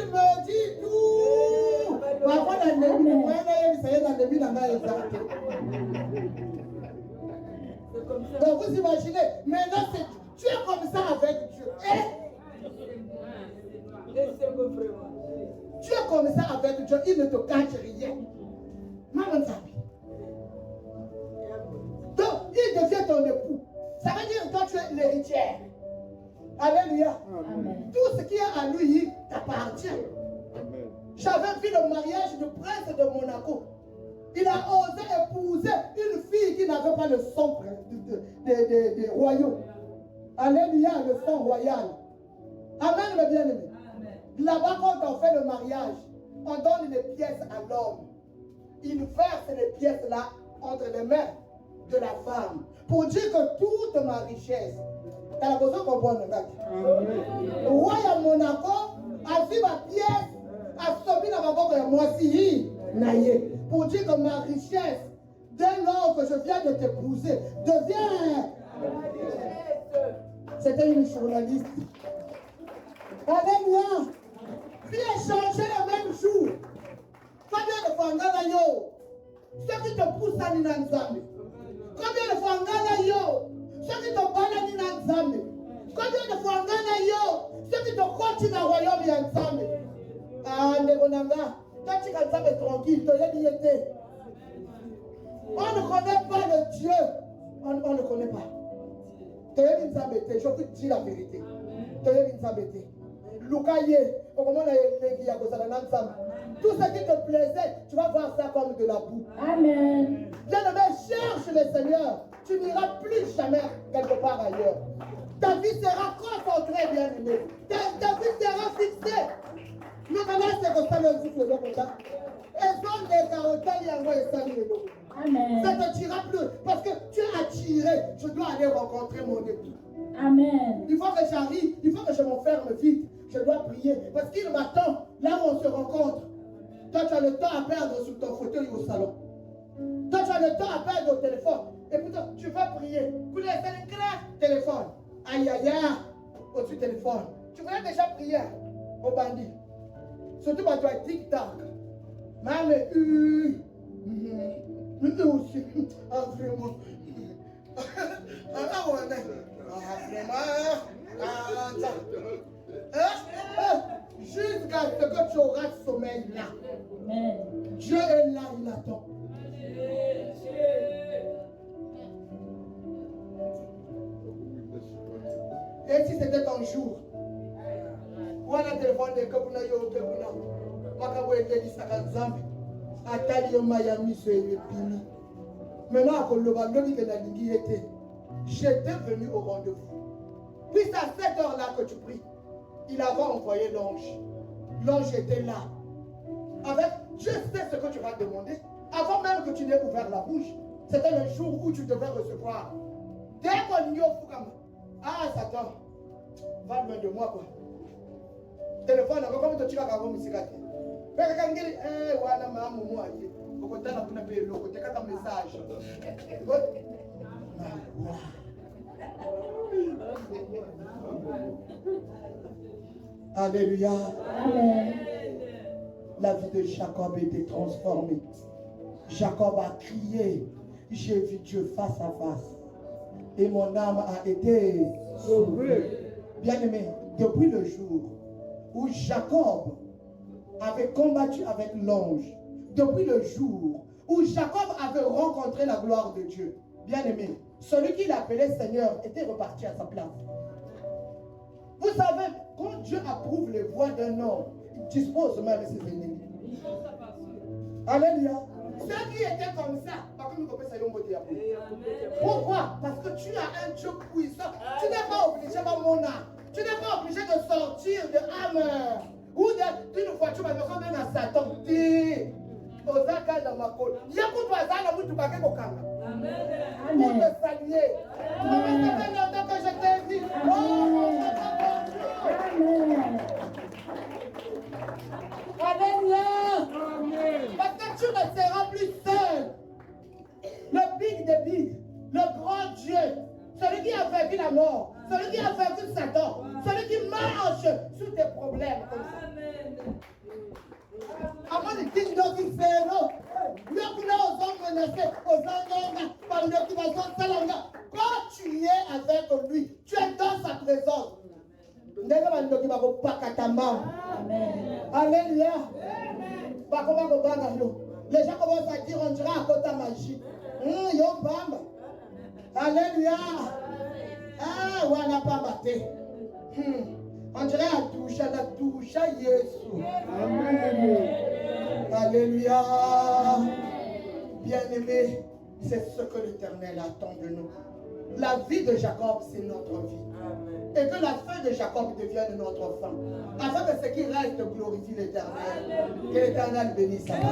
Speaker 1: me dit tout. Parfois, donc vous imaginez, maintenant tu es comme ça avec Dieu. Tu es comme ça avec Dieu, il ne te cache rien. Maman Zabi. Donc, il devient ton époux. Ça veut dire que toi, tu es l'héritière. Alléluia. Amen. Tout ce qui est à lui t'appartient. J'avais vu le mariage du prince de Monaco. Il a osé épouser une fille qui n'avait pas le sang des royaux. Alléluia, le sang royal. Amen, le bien-aimé. Là-bas, quand on fait le mariage, on donne les pièces à l'homme. Il verse les pièces-là entre les mains de la femme. Pour dire que toute ma richesse, t'as la besoin de comprendre. Le roi à Monaco a vu ma pièce, a sauvé la maman de moi si naïe. Pour dire que ma richesse, dès lors que je viens de t'épouser, devient. C'était une journaliste. Alléluia. Puis échanger le même jour. Combien de fois ngana yo? Ceux qui te poussent à Ninanzambe. Combien de fois ngana yo? Ceux qui te parlent à Ninanzambe. Combien de fois ngana yo? Ceux qui te continuent dans le royaume Yanzambe. Ah, Negonanga. Toi, tu es tranquille, tu es lié. On ne connaît pas le Dieu. On ne connaît pas. Tu es Ninzambe. Je peux te dire la vérité. Tu es Ninzambe. Lukaye, tout ce qui te plaisait, tu vas voir ça comme de la boue.
Speaker 2: Amen.
Speaker 1: Bien-aimé, cherche le Seigneur. Tu n'iras plus jamais quelque part ailleurs. Ta vie sera concentrée, bien-aimé. Ta vie sera fixée. Nous allons se constater le jour comme ça. Et donc, les carottes, il y a un
Speaker 2: Amen.
Speaker 1: ça ne t'ira plus. Parce que tu es attiré. Je dois aller rencontrer mon époux.
Speaker 2: Amen.
Speaker 1: Il faut que j'arrive. Il faut que je m'enferme vite. Je dois prier. Parce qu'il m'attend là où on se rencontre. Toi, tu as le temps à perdre sur ton fauteuil au salon. Toi, tu as le temps à perdre au téléphone. Et pourtant, tu vas prier. Téléphone. Aïe, aïe, aïe. Au-dessus téléphone. Tu voulais déjà prier au bandit. Surtout quand tu as tic-tac. Mais aussi. Ah, vraiment. Ah, vraiment. Jusqu'à ce que tu auras sommeil là.
Speaker 2: Amen.
Speaker 1: Dieu est là, il attend. Et si c'était ton jour, ou un téléphone de Kabuna Yo Kabuna, Makabo était dit Sakanzambi, Atali Miami se Pini. Maintenant, à Koloba, l'homme que la ligne était, j'étais venu au rendez-vous. Puis c'est à cette heure-là que tu pries. Il avait envoyé l'ange. L'ange était là. Avec, je sais ce que tu vas demander. Avant même que tu n'aies ouvert la bouche, c'était le jour où tu devais recevoir. Dès qu'on y a Fukama, ah Satan, va loin de moi quoi. Téléphone, comment tu vas avoir musique? Mais quand il dit, voilà, maman, moi, au côté de la bonne paix, au côté de ta message. Alléluia.
Speaker 2: Amen.
Speaker 1: La vie de Jacob était transformée. Jacob a crié, j'ai vu Dieu face à face. Et mon âme a été sauvée. Bien-aimé, depuis le jour où Jacob avait combattu avec l'ange, depuis le jour où Jacob avait rencontré la gloire de Dieu, bien-aimé, celui qu'il appelait Seigneur était reparti à sa place. Vous savez, quand Dieu approuve les voies d'un homme, il dispose même de ses ennemis. Alléluia. Ceux qui étaient comme ça, pourquoi? Parce que tu as un Dieu puissant. Tu n'es pas obligé, tu n'es pas obligé de sortir de Hammer ou d'une voiture à Satan. Ozaka dans ma colle. Yakutu azana mutu kake kokanga.
Speaker 2: Amen.
Speaker 1: Pour te saluer. Ça fait longtemps que je t'ai vu.
Speaker 2: Amen.
Speaker 1: Alléluia. Parce que tu ne seras plus seul. Le big des bigs, le grand Dieu, celui qui a vaincu la mort, celui qui a vaincu Satan, celui qui marche sur tes problèmes comme ça. Avant de dire qu'il fait non, aux hommes menacés, aux hommes par une occupation salanga. Quand tu es avec lui, tu es dans sa présence. Alléluia. Les gens commencent à dire on dirait à côté magie. Alléluia. Ah, on n'a pas battu. On dirait à la touche à Jésus. Alléluia. Bien-aimé, c'est ce que l'Éternel attend de nous. La vie de Jacob, c'est notre vie. Et que la fin de Jacob devienne notre fin. Afin que ce qui reste glorifie l'Éternel. Que l'Éternel bénisse sa vie.